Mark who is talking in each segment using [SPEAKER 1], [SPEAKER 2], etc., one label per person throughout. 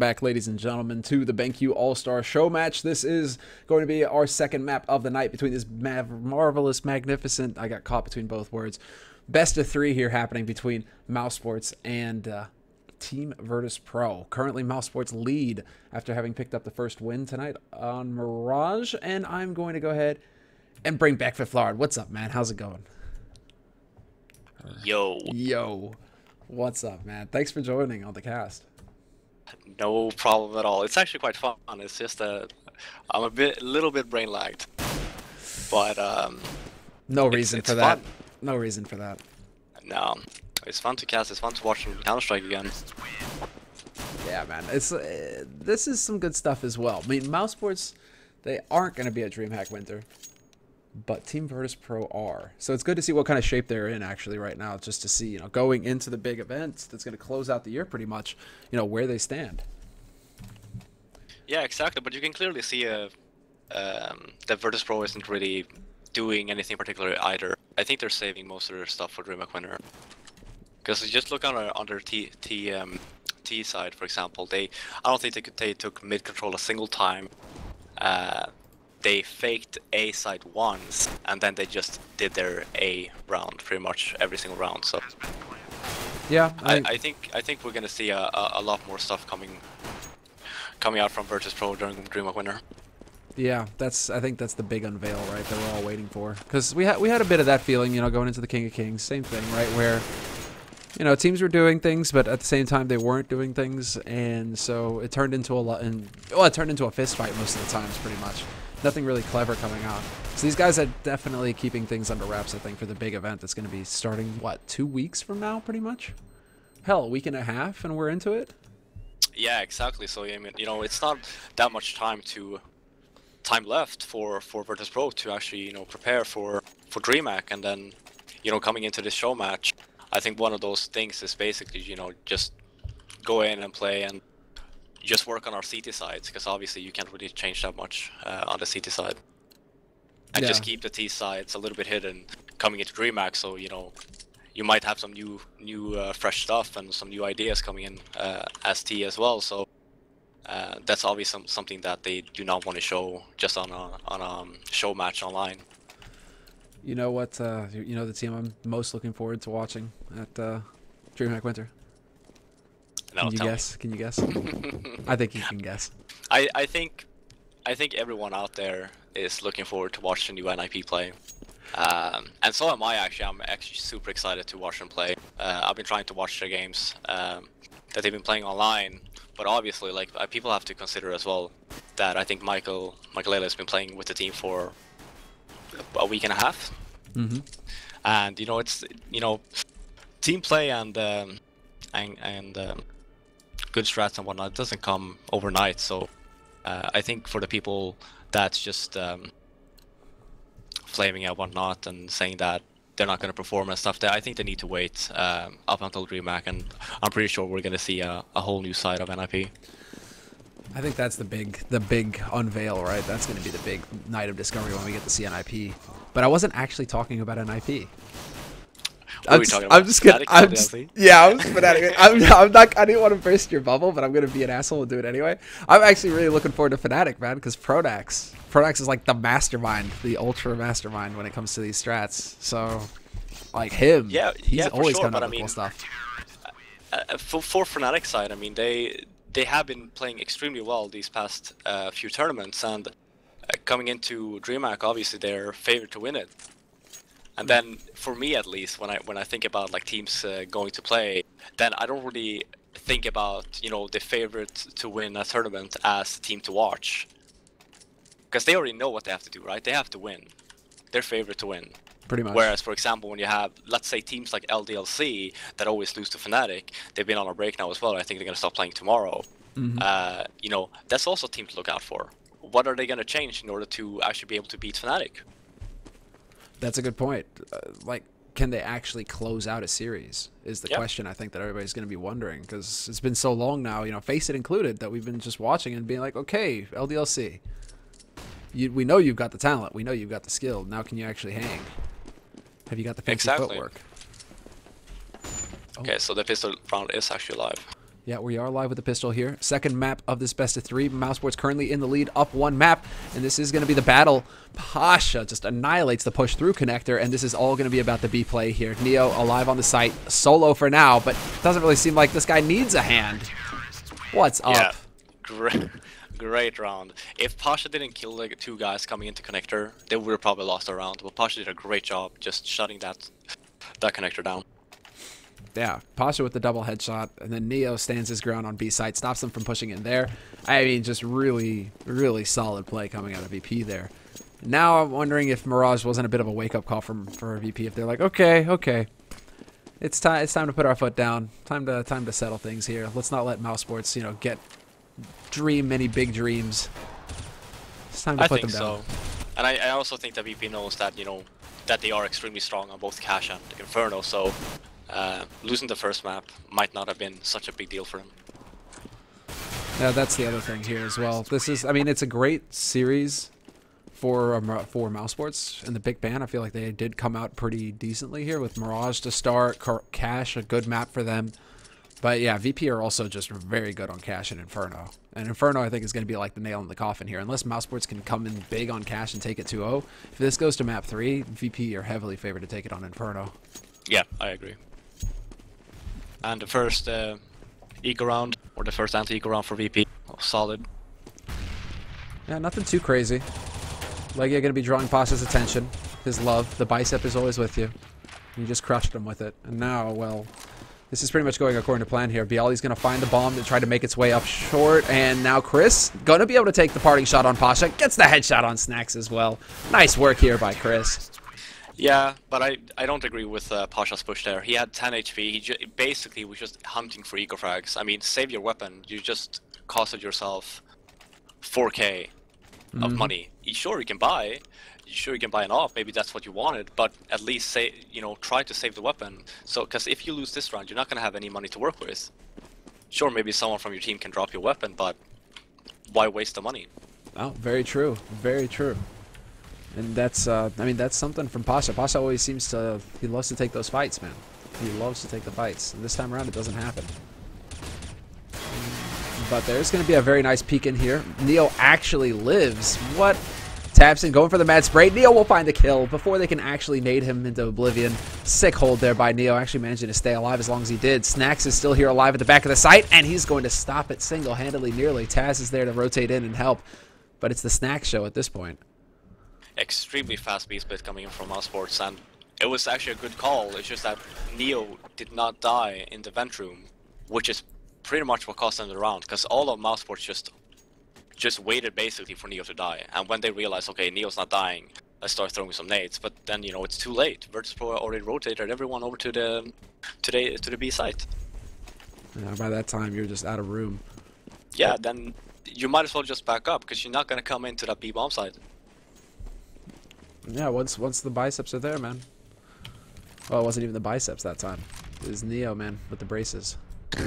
[SPEAKER 1] Back, ladies and gentlemen, to the BenQ All-Star Show match. This is going to be our second map of the night between this marvelous, magnificent, I got caught between both words, best of three here happening between Mousesports and Team Virtus.Pro. Currently, Mousesports lead after having picked up the first win tonight on Mirage, and I'm going to go ahead and bring back Florida. What's up, man? How's it going? Yo. What's up, man? Thanks for joining on the cast.
[SPEAKER 2] No problem at all. It's actually quite fun. It's just I'm a little bit brain lagged, but
[SPEAKER 1] no reason for that.
[SPEAKER 2] Fun.
[SPEAKER 1] No reason for that.
[SPEAKER 2] No, it's fun to cast. It's fun to watch Counter-Strike again.
[SPEAKER 1] Yeah, man. It's this is some good stuff as well. I mean, Mousesports, they aren't going to be a Dreamhack winter, but Team Virtus.Pro are. So it's good to see what kind of shape they're in actually right now, just to see, you know, going into the big event that's going to close out the year pretty much, you know, where they stand.
[SPEAKER 2] Yeah, exactly. But you can clearly see that Virtus.Pro isn't really doing anything particular either. I think they're saving most of their stuff for Dreamhack winter. Because you just look on their T side, for example, I don't think they took mid control a single time. They faked A side once, and then they just did their A round pretty much every single round. So
[SPEAKER 1] yeah,
[SPEAKER 2] I think we're gonna see a lot more stuff coming out from Virtus.Pro during Dreamhack winter.
[SPEAKER 1] Yeah, I think that's the big unveil, right, that we're all waiting for. Because we had a bit of that feeling, you know, going into the King of Kings, same thing, right, where, you know, teams were doing things, but at the same time they weren't doing things, and so it turned into it turned into a fist fight most of the times, pretty much. Nothing really clever coming out. So these guys are definitely keeping things under wraps, I think, for the big event that's going to be starting, what, 2 weeks from now, pretty much? Hell, a week and a half, and we're into it?
[SPEAKER 2] Yeah, exactly. So, I mean, you know, it's not that much time left for Virtus.Pro to actually, you know, prepare for Dreamhack, and then, you know, coming into this show match, I think one of those things is basically, you know, just go in and play and just work on our CT sides, because obviously you can't really change that much on the CT side. And just keep the T sides a little bit hidden coming into Dreamhack, so, you know, you might have some new fresh stuff and some new ideas coming in as T as well. So that's obviously something that they do not want to show just on a show match online.
[SPEAKER 1] You know what? You know the team I'm most looking forward to watching at Dreamhack winter.
[SPEAKER 2] No,
[SPEAKER 1] Can you guess? Can you guess? I think you can guess.
[SPEAKER 2] I think everyone out there is looking forward to watch the new NIP play. And so am I actually. I'm actually super excited to watch them play. I've been trying to watch their games that they've been playing online, but obviously, like, people have to consider as well that I think Michael has been playing with the team for a week and a half.
[SPEAKER 1] Mm-hmm.
[SPEAKER 2] And, you know, it's, you know, team play and good strats and whatnot, it doesn't come overnight. So I think for the people that's just flaming out whatnot and saying that they're not going to perform and stuff, I think they need to wait up until Dreamhack, and I'm pretty sure we're going to see a whole new side of NIP.
[SPEAKER 1] I think that's the big unveil, right? That's going to be the big night of discovery when we get to see NIP. But I wasn't actually talking about NIP. I'm just kidding. Yeah, I'm fanatic. I'm not. I didn't want to burst your bubble, but I'm gonna be an asshole and do it anyway. I'm actually really looking forward to Fnatic, man, because Prodax is like the mastermind, the ultra mastermind when it comes to these strats. So, like him, he's always coming up with cool stuff.
[SPEAKER 2] For Fnatic side, I mean, they have been playing extremely well these past few tournaments, and coming into Dreamhack, obviously they're favored to win it. And then, for me at least, when I think about like teams going to play, then I don't really think about, you know, the favorite to win a tournament as the team to watch, because they already know what they have to do, right? They have to win. They're favorite to win.
[SPEAKER 1] Pretty much.
[SPEAKER 2] Whereas, for example, when you have, let's say, teams like LDLC that always lose to Fnatic, they've been on a break now as well. I think they're going to stop playing tomorrow.
[SPEAKER 1] Mm-hmm.
[SPEAKER 2] You know, that's also a team to look out for. What are they going to change in order to actually be able to beat Fnatic?
[SPEAKER 1] That's a good point. Like, can they actually close out a series is the question I think that everybody's going to be wondering, because it's been so long now, you know, Face It included, that we've been just watching and being like, okay, LDLC, we know you've got the talent, we know you've got the skill, now can you actually hang? Have you got the fancy footwork?
[SPEAKER 2] Okay, so the pistol round is actually live.
[SPEAKER 1] Yeah, we are live with the pistol here. Second map of this best of 3. Mousesports currently in the lead, up 1 map, and this is going to be the battle. Pasha just annihilates the push through connector, and this is all going to be about the B play here. Neo alive on the site, solo for now, but doesn't really seem like this guy needs a hand. What's up?
[SPEAKER 2] Great round. If Pasha didn't kill the 2 guys coming into connector, they would have probably lost a round. But Pasha did a great job just shutting that connector down.
[SPEAKER 1] Yeah, Pasha with the double headshot, and then Neo stands his ground on B site, stops them from pushing in there. I mean, just really, really solid play coming out of VP there. Now I'm wondering if Mirage wasn't a bit of a wake-up call for VP. If they're like, okay, it's time to put our foot down. Time to settle things here. Let's not let Mousesports, you know, dream many big dreams. It's time to put them down.
[SPEAKER 2] I think so, and I also think that VP knows that, you know, that they are extremely strong on both Cash and Inferno. So. Losing the first map might not have been such a big deal for him.
[SPEAKER 1] Yeah, that's the other thing here as well. This is, I mean, it's a great series for Mousesports and the Big Ban. I feel like they did come out pretty decently here with Mirage to start, Cash, a good map for them. But yeah, VP are also just very good on Cash and Inferno. And Inferno, I think, is going to be like the nail in the coffin here. Unless Mousesports can come in big on Cash and take it 2-0. If this goes to map 3, VP are heavily favored to take it on Inferno.
[SPEAKER 2] Yeah, I agree. And the first eco round, or the first anti-eco round for VP, solid.
[SPEAKER 1] Yeah, nothing too crazy. Like, you're going to be drawing Pasha's attention. His love. The bicep is always with you. You just crushed him with it. And now, well, this is pretty much going according to plan here. Bialy's going to find the bomb to try to make its way up short. And now Chris, going to be able to take the parting shot on Pasha. Gets the headshot on Snacks as well. Nice work here by Chris.
[SPEAKER 2] Yeah, but I don't agree with Pasha's push there. He had 10 HP. He basically was just hunting for eco frags. I mean, save your weapon. You just costed yourself 4k of money. Sure, you can buy. Sure, you can buy an op. Maybe that's what you wanted. But at least say, you know, try to save the weapon. So, because if you lose this round, you're not gonna have any money to work with. Sure, maybe someone from your team can drop your weapon, but why waste the money?
[SPEAKER 1] Oh, very true. Very true. And that's, I mean, that's something from Pasha. Pasha always seems to, he loves to take those fights, man. He loves to take the fights. And this time around, it doesn't happen. But there's going to be a very nice peek in here. Neo actually lives. What? Tabson going for the mad spray. Neo will find the kill before they can actually nade him into oblivion. Sick hold there by Neo, actually managing to stay alive as long as he did. Snacks is still here alive at the back of the site, and he's going to stop it single-handedly nearly. Taz is there to rotate in and help. But it's the Snacks show at this point.
[SPEAKER 2] Extremely fast B-split coming in from Mousesports, and it was actually a good call. It's just that Neo did not die in the vent room, which is pretty much what cost them the round, because all of Mousesports just waited basically for Neo to die, and when they realized, okay, Neo's not dying, let's start throwing some nades. But then, you know, it's too late. Virtus.Pro already rotated everyone over to the B site.
[SPEAKER 1] Yeah, by that time, you're just out of room.
[SPEAKER 2] Yeah, then you might as well just back up, because you're not going to come into that B bomb site.
[SPEAKER 1] Yeah, once the biceps are there, man. Well, it wasn't even the biceps that time. It was Neo, man, with the braces. He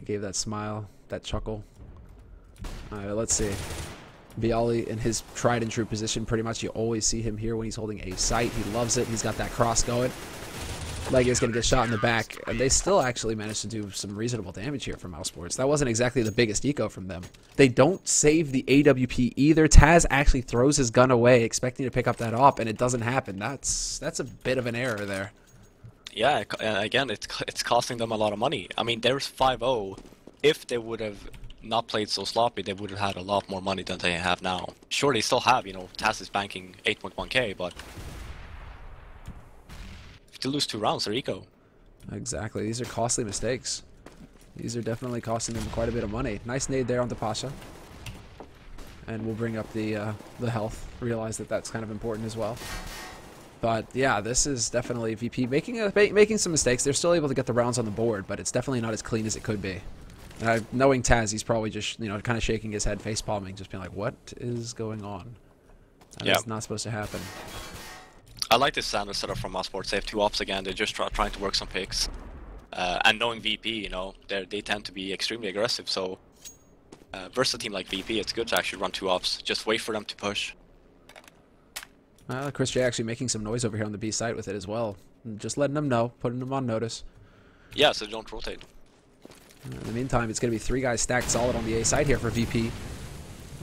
[SPEAKER 1] gave that smile, that chuckle. Alright, let's see. Bialy in his tried and true position, pretty much. You always see him here when he's holding a sight. He loves it. He's got that cross going. Leg is going to get shot in the back, and they still actually managed to do some reasonable damage here from Mousesports. That wasn't exactly the biggest eco from them. They don't save the AWP either. Taz actually throws his gun away, expecting to pick up that op, and it doesn't happen. That's a bit of an error there.
[SPEAKER 2] Yeah, again, it's costing them a lot of money. I mean, there's 5-0. If they would have not played so sloppy, they would have had a lot more money than they have now. Sure, they still have, you know, Taz is banking 8.1k, but to lose 2 rounds, they're eco. Exactly.
[SPEAKER 1] These are costly mistakes. These are definitely costing them quite a bit of money. Nice nade there on the Pasha. And we'll bring up the health. Realize that that's kind of important as well. But yeah, this is definitely VP making some mistakes. They're still able to get the rounds on the board, but it's definitely not as clean as it could be. And knowing Taz, he's probably just, you know, kind of shaking his head, face palming, just being like, what is going on? That's not supposed to happen.
[SPEAKER 2] I like this standard setup from Mousesports. They have 2 ops again. They're just trying to work some picks. And knowing VP, you know, they tend to be extremely aggressive. So versus a team like VP, it's good to actually run 2 ops. Just wait for them to push.
[SPEAKER 1] Chris J actually making some noise over here on the B site with it as well. Just letting them know, putting them on notice.
[SPEAKER 2] Yeah, so they don't rotate.
[SPEAKER 1] In the meantime, it's going to be 3 guys stacked solid on the A side here for VP.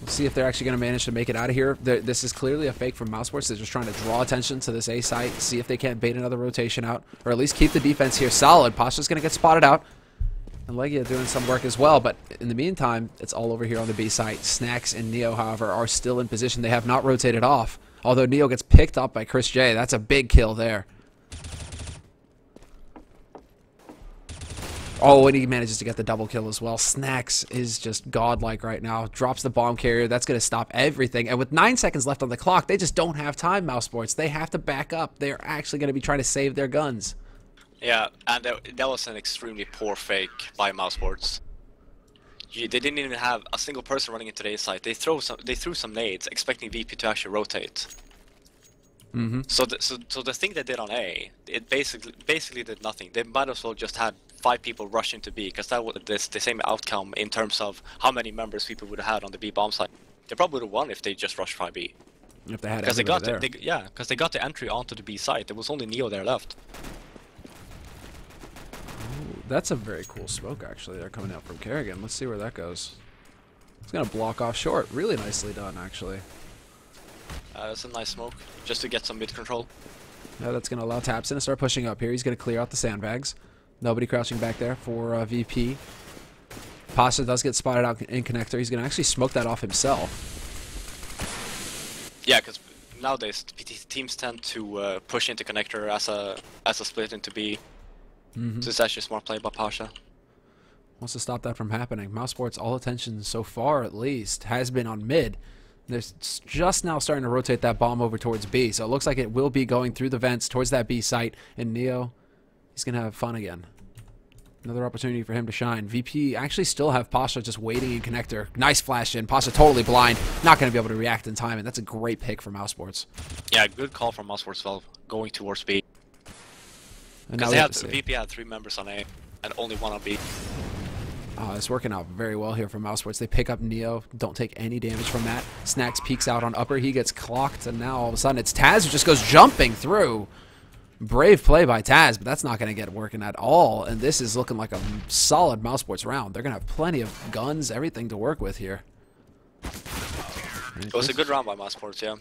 [SPEAKER 1] We'll see if they're actually going to manage to make it out of here. This is clearly a fake from Mousesports. They're just trying to draw attention to this A site, see if they can't bait another rotation out, or at least keep the defense here solid. Pasha's going to get spotted out, and Legia doing some work as well. But in the meantime, it's all over here on the B site. Snacks and Neo, however, are still in position. They have not rotated off, although Neo gets picked up by Chris J. That's a big kill there. Oh, and he manages to get the double kill as well. Snacks is just godlike right now. Drops the bomb carrier. That's going to stop everything. And with 9 seconds left on the clock, they just don't have time, Mousesports. They have to back up. They're actually going to be trying to save their guns.
[SPEAKER 2] Yeah, and that was an extremely poor fake by Mousesports. They didn't even have a single person running into the A site. They threw some nades, expecting VP to actually rotate. So the thing they did on A, it basically did nothing. They might as well just had 5 people rush into B, because that was the same outcome in terms of how many members people would have had on the B bomb site. They probably would have won if they just rushed 5B.
[SPEAKER 1] If they had
[SPEAKER 2] because they got the entry onto the B site. There was only Neo there left.
[SPEAKER 1] Ooh, that's a very cool smoke actually. They're coming out from Kerrigan. Let's see where that goes. It's gonna block off short. Really nicely done actually.
[SPEAKER 2] That's a nice smoke, just to get some mid control.
[SPEAKER 1] Yeah, that's going to allow Tapson to start pushing up here. He's going to clear out the sandbags. Nobody crouching back there for VP. Pasha does get spotted out in connector. He's going to actually smoke that off himself.
[SPEAKER 2] Yeah, because nowadays teams tend to push into connector as a split into B. So it's actually a smart play by Pasha.
[SPEAKER 1] Wants to stop that from happening. Mousesports, all attention so far at least, has been on mid. They're just now starting to rotate that bomb over towards B, so it looks like it will be going through the vents towards that B site, and Neo, he's going to have fun again. Another opportunity for him to shine. VP actually still have Pasha just waiting in connector. Nice flash in. Pasha totally blind. Not going to be able to react in time, and that's a great pick for Mousesports.
[SPEAKER 2] Yeah, good call from Mousesports well, going towards B. Because VP had 3 members on A, and only 1 on B.
[SPEAKER 1] It's working out very well here for Mousesports. They pick up Neo, don't take any damage from that. Snacks peeks out on upper, he gets clocked, and now all of a sudden it's Taz who just goes jumping through. Brave play by Taz, but that's not going to get working at all, and this is looking like a solid Mousesports round. They're going to have plenty of guns, everything to work with here.
[SPEAKER 2] It was a good round by Mousesports, yeah.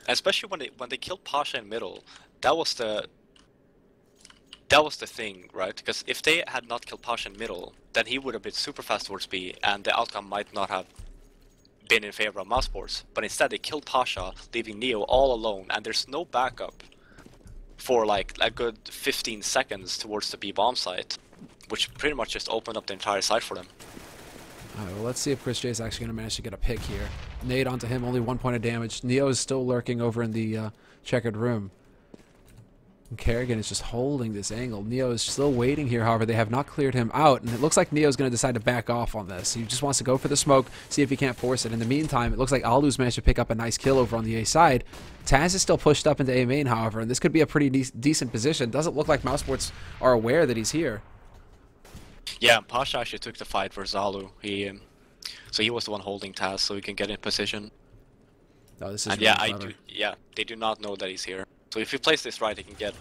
[SPEAKER 2] Especially when they killed Pasha in middle, that was the thing, right? Because if they had not killed Pasha in middle, then he would have been super fast towards B, and the outcome might not have been in favor of Mousesports. But instead, they killed Pasha, leaving Neo all alone, and there's no backup for like a good 15 seconds towards the B bomb site, which pretty much just opened up the entire site for them.
[SPEAKER 1] Alright, well, let's see if Chris J is actually going to manage to get a pick here. Nade onto him, only 1 point of damage. Neo is still lurking over in the checkered room. And Kerrigan is just holding this angle. Neo is still waiting here, however, they have not cleared him out, and it looks like Neo's going to decide to back off on this. He just wants to go for the smoke, see if he can't force it. In the meantime, it looks like Alu's managed to pick up a nice kill over on the A side. Taz is still pushed up into A main, however, and this could be a pretty decent position. Doesn't look like Mousesports are aware that he's here.
[SPEAKER 2] Yeah, Pasha actually took the fight versus Alu. So he was the one holding Taz, so he can get in position.
[SPEAKER 1] Oh, this is
[SPEAKER 2] and
[SPEAKER 1] really
[SPEAKER 2] yeah, they do not know that he's here. So if he plays this right, he can get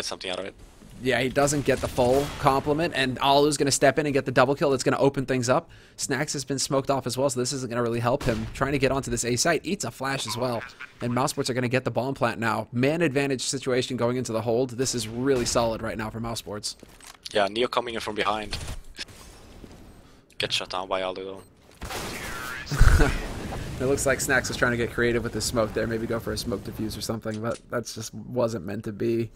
[SPEAKER 2] something out of it.
[SPEAKER 1] Yeah, he doesn't get the full compliment, and Alu's going to step in and get the double kill. That's going to open things up. Snacks has been smoked off as well, so this isn't going to really help him. Trying to get onto this A site, eats a flash as well. And Mousesports are going to get the bomb plant now. Man advantage situation going into the hold. This is really solid right now for Mousesports.
[SPEAKER 2] Yeah, Neo coming in from behind. Gets shut down by Alu though.
[SPEAKER 1] It looks like Snacks was trying to get creative with his smoke there. Maybe go for a smoke diffuse or something, but that just wasn't meant to be.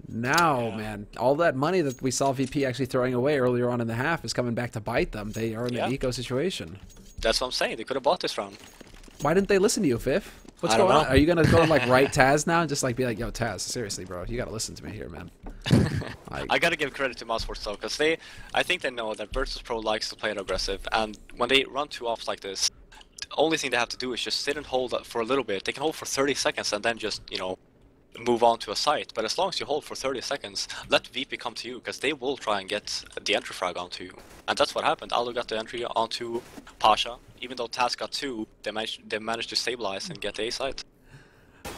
[SPEAKER 1] Now, man, all that money that we saw VP actually throwing away earlier on in the half is coming back to bite them. They are in an eco situation.
[SPEAKER 2] That's what I'm saying. They could have bought this round.
[SPEAKER 1] Why didn't they listen to you, Fif? What's going on? Are you going to go and like write Taz now and just like be like, yo, Taz, seriously, bro, you got to listen to me here, man.
[SPEAKER 2] I got to give credit to Mousesports though, because I think they know that Virtus.Pro likes to play it aggressive, and when they run 2 offs like this, the only thing they have to do is just sit and hold for a little bit. They can hold for 30 seconds and then just, you know, move on to a site. But as long as you hold for 30 seconds, let VP come to you, because they will try and get the entry frag onto you. And that's what happened. Alu got the entry onto Pasha. Even though Taz got 2, they managed to stabilize and get the A site.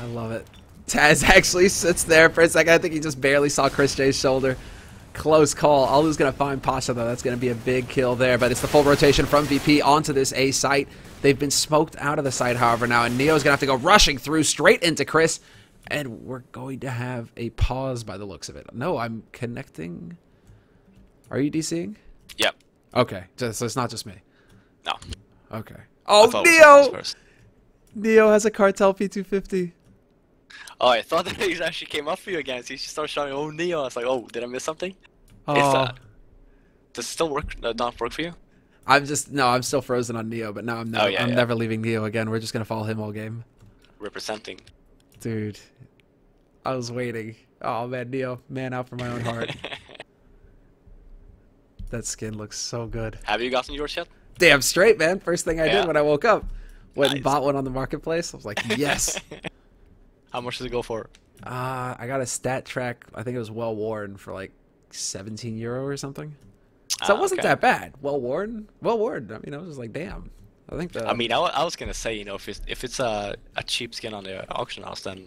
[SPEAKER 1] I love it. Taz actually sits there for a second. I think he just barely saw Chris J's shoulder. Close call. Alu's going to find Pasha, though. That's going to be a big kill there. But it's the full rotation from VP onto this A site. They've been smoked out of the site, however, now. And Neo's going to have to go rushing through straight into Chris. And we're going to have a pause by the looks of it. No, I'm connecting. Are you DCing?
[SPEAKER 2] Yep.
[SPEAKER 1] Okay. So it's not just me.
[SPEAKER 2] No.
[SPEAKER 1] Okay. Oh, Neo! Neo has a cartel P250.
[SPEAKER 2] Oh, I thought that he actually came up for you again. So he started shouting, "Oh, Neo!" I was like, "Oh, did I miss something?"
[SPEAKER 1] Oh.
[SPEAKER 2] Does it still work? Not work for you?
[SPEAKER 1] I'm still frozen on Neo, but now I'm never leaving Neo again. We're just gonna follow him all game.
[SPEAKER 2] Representing.
[SPEAKER 1] Dude, I was waiting. Oh man, Neo, man out for my own heart. That skin looks so good.
[SPEAKER 2] Have you gotten yours yet?
[SPEAKER 1] Damn straight, man. First thing I did when I woke up. Went and bought one on the marketplace. I was like, yes.
[SPEAKER 2] How much does it go for?
[SPEAKER 1] I got a stat track. I think it was well worn for like 17 euro or something. So it wasn't that bad. Well worn. Well worn. I mean, I was just like, damn. I think the.
[SPEAKER 2] I mean, I was gonna say, you know, if it's a cheap skin on the auction house, then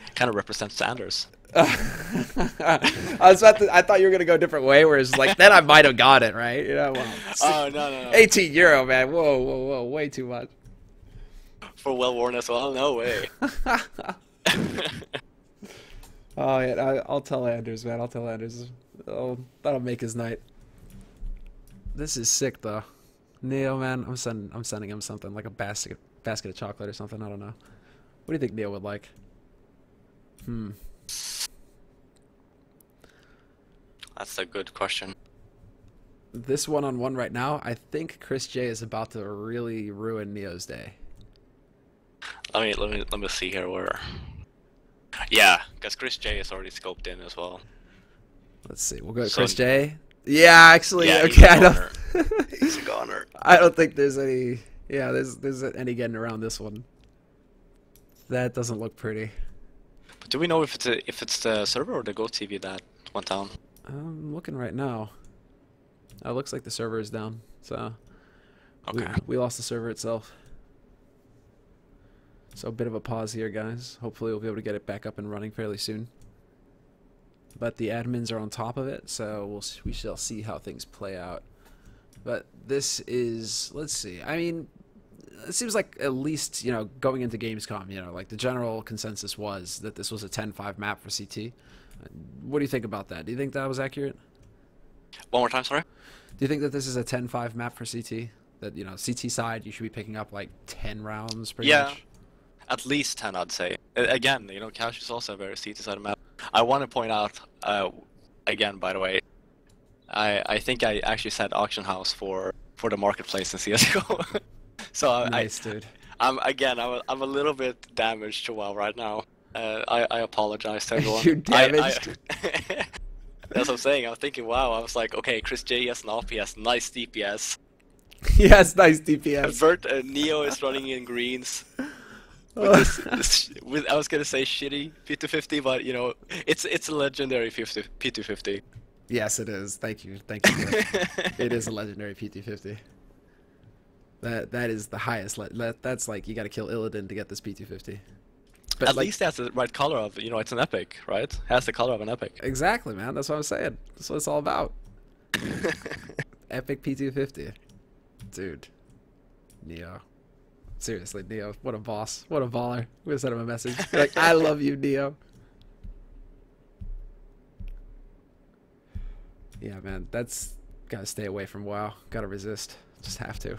[SPEAKER 2] it kind of represents Sanders.
[SPEAKER 1] I thought you were gonna go a different way, where it's like, then I might have got it, right? You know, well,
[SPEAKER 2] oh no.
[SPEAKER 1] 18 euro, man. Whoa, way too much.
[SPEAKER 2] For well worn as well, no way.
[SPEAKER 1] Oh yeah, I'll tell Anders, man. I'll tell Anders. That'll make his night. This is sick though. Neo, man, I'm sending him something like a basket of chocolate or something. I don't know. What do you think Neo would like?
[SPEAKER 2] That's a good question.
[SPEAKER 1] This one-on-one right now, I think Chris J is about to really ruin Neo's day.
[SPEAKER 2] Let me see here where. Yeah, because Chris J is already scoped in as well.
[SPEAKER 1] Let's see. We'll go to Chris J. Yeah, actually, yeah, okay.
[SPEAKER 2] He's a goner.
[SPEAKER 1] I don't think there's any. Yeah, there's any getting around this one. That doesn't look pretty.
[SPEAKER 2] But do we know if it's the server or the GoTV that went down?
[SPEAKER 1] I'm looking right now. It looks like the server is down. So
[SPEAKER 2] okay,
[SPEAKER 1] we lost the server itself. So a bit of a pause here, guys. Hopefully we'll be able to get it back up and running fairly soon. But the admins are on top of it, so we shall see how things play out. But this is, let's see. I mean, it seems like at least, you know, going into Gamescom, you know, like the general consensus was that this was a 10-5 map for CT. What do you think about that? Do you think that was accurate?
[SPEAKER 2] One more time, sorry?
[SPEAKER 1] Do you think that this is a 10-5 map for CT? That, you know, CT side, you should be picking up like 10 rounds pretty much?
[SPEAKER 2] At least 10, I'd say. Again, you know, Cash is also a very CT-sided map. I want to point out, again, by the way, I think I actually said auction house for the marketplace in CSGO. So
[SPEAKER 1] nice, dude.
[SPEAKER 2] I'm a little bit damaged to WoW right now. I apologize to everyone.
[SPEAKER 1] You're damaged?
[SPEAKER 2] That's what I'm saying. I'm thinking, wow. I was like, okay, Chris J has an RPS, nice DPS.
[SPEAKER 1] Yes, nice DPS.
[SPEAKER 2] Neo is running in greens. I was gonna say shitty P250, but you know, it's a legendary P250.
[SPEAKER 1] Yes, it is. Thank you. It is a legendary P250. That is the highest. That's like you got to kill Illidan to get this P250. But
[SPEAKER 2] at least it has the right color of, you know, it's an epic, right? It has the color of an epic.
[SPEAKER 1] Exactly, man. That's what I'm saying. That's what it's all about. Epic P250, dude. Neo. Seriously, Neo, what a boss. What a baller. I'm going to send him a message. Be like, I love you, Neo. Yeah, man, that's got to stay away from WoW. Got to resist. Just have to.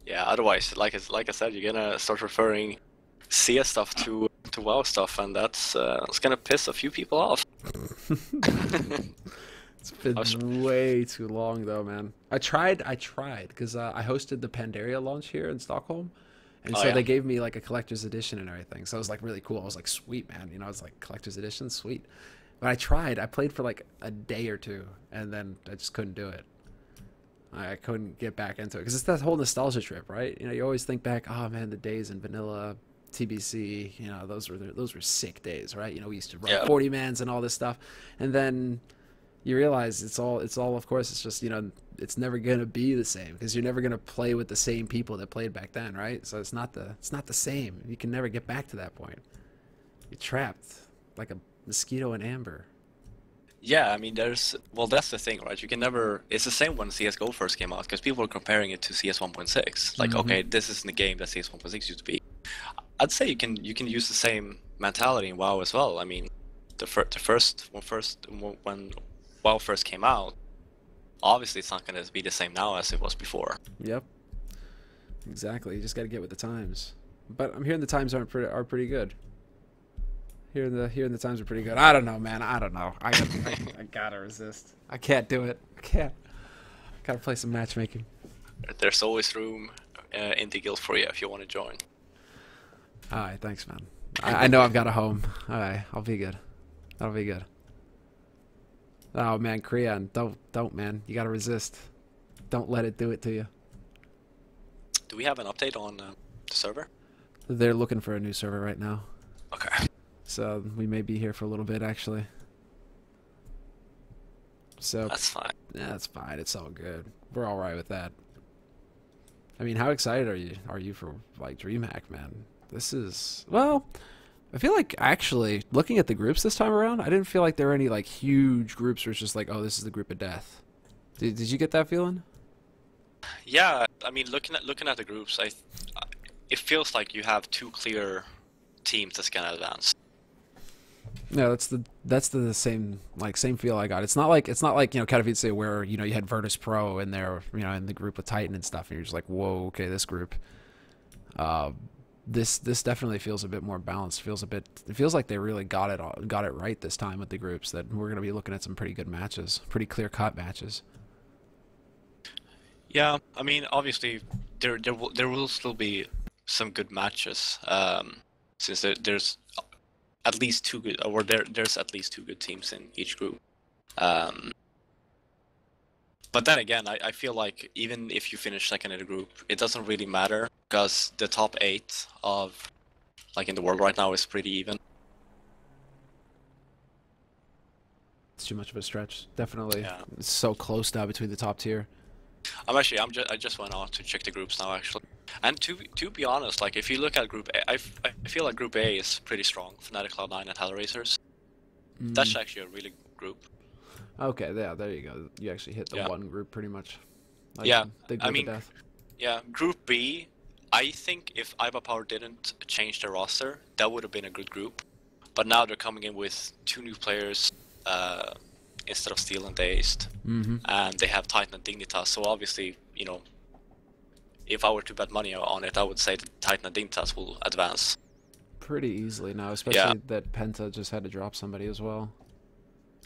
[SPEAKER 2] Yeah, otherwise, like I said, you're going to start referring CS stuff to WoW stuff, and it's going to piss a few people off.
[SPEAKER 1] It's been way too long though, man. I tried because I hosted the Pandaria launch here in Stockholm, and so they gave me like a collector's edition and everything. So it was like really cool. I was like, sweet, man. You know, it's like collector's edition, sweet. But I played for like a day or two, and then I just couldn't do it. I couldn't get back into it because it's that whole nostalgia trip, right? You know, you always think back, oh man, the days in vanilla, TBC, you know, those were sick days, right? You know, we used to run 40 mans and all this stuff, and then you realize it's all of course it's just, you know, it's never gonna be the same because you're never gonna play with the same people that played back then, right? So it's not the same. You can never get back to that point. You're trapped like a mosquito in amber.
[SPEAKER 2] Yeah, I mean, that's the thing, right? You can never. It's the same when CS:GO first came out, because people were comparing it to CS 1.6. Like, okay, this isn't the game that CS 1.6 used to be. I'd say you can use the same mentality in WoW as well. I mean, when WoW first came out, obviously it's not going to be the same now as it was before.
[SPEAKER 1] Yep. Exactly. You just got to get with the times. But I'm hearing the times are pretty good. Hearing the times are pretty good. I don't know, man. I don't know. I gotta resist. I can't do it. I can't. Gotta play some matchmaking.
[SPEAKER 2] There's always room in the guild for you if you want to join.
[SPEAKER 1] All right, thanks, man. I know I've got a home. All right, I'll be good. That'll be good. Oh man, Korean, don't, man. You gotta resist. Don't let it do it to you.
[SPEAKER 2] Do we have an update on the server?
[SPEAKER 1] They're looking for a new server right now.
[SPEAKER 2] Okay.
[SPEAKER 1] So we may be here for a little bit, actually. So
[SPEAKER 2] that's fine.
[SPEAKER 1] Yeah, that's fine. It's all good. We're all right with that. I mean, how excited are you for like Dreamhack, man? This is, well, I feel like actually looking at the groups this time around, I didn't feel like there were any like huge groups where it's just like, oh, this is the group of death. Did you get that feeling?
[SPEAKER 2] Yeah, I mean, looking at the groups, it feels like you have two clear teams that's gonna advance.
[SPEAKER 1] No, that's the same feel I got. It's not like kind of you'd say where you had Virtus.Pro in there, in the group with Titan and stuff, and you're just like, whoa, okay, this group. This definitely feels a bit more balanced. It feels like they really got it right this time with the groups. That we're gonna be looking at some pretty good matches, pretty clear cut matches.
[SPEAKER 2] Yeah, I mean, obviously there will still be some good matches, since there's at least two good, or there's at least two good teams in each group. But then again, I feel like even if you finish second in the group, it doesn't really matter, because the top 8 of in the world right now is pretty even.
[SPEAKER 1] It's too much of a stretch, definitely.
[SPEAKER 2] Yeah.
[SPEAKER 1] It's so close now between the top tier.
[SPEAKER 2] I just went on to check the groups now, actually. And to be honest, like, if you look at Group A, I feel like Group A is pretty strong. Fnatic, Cloud9, and Hellraisers. That's actually a really good group.
[SPEAKER 1] Okay, yeah, there you go. You actually hit the one group pretty much. Like,
[SPEAKER 2] yeah,
[SPEAKER 1] the group of death.
[SPEAKER 2] Yeah, Group B, I think if Power didn't change their roster, that would have been a good group. But now they're coming in with 2 new players instead of Steel and Dazed. And they have Titan and Dignitas, so obviously, if I were to bet money on it, I would say that Titan and Dignitas will advance.
[SPEAKER 1] Pretty easily now, especially that Penta just had to drop somebody as well.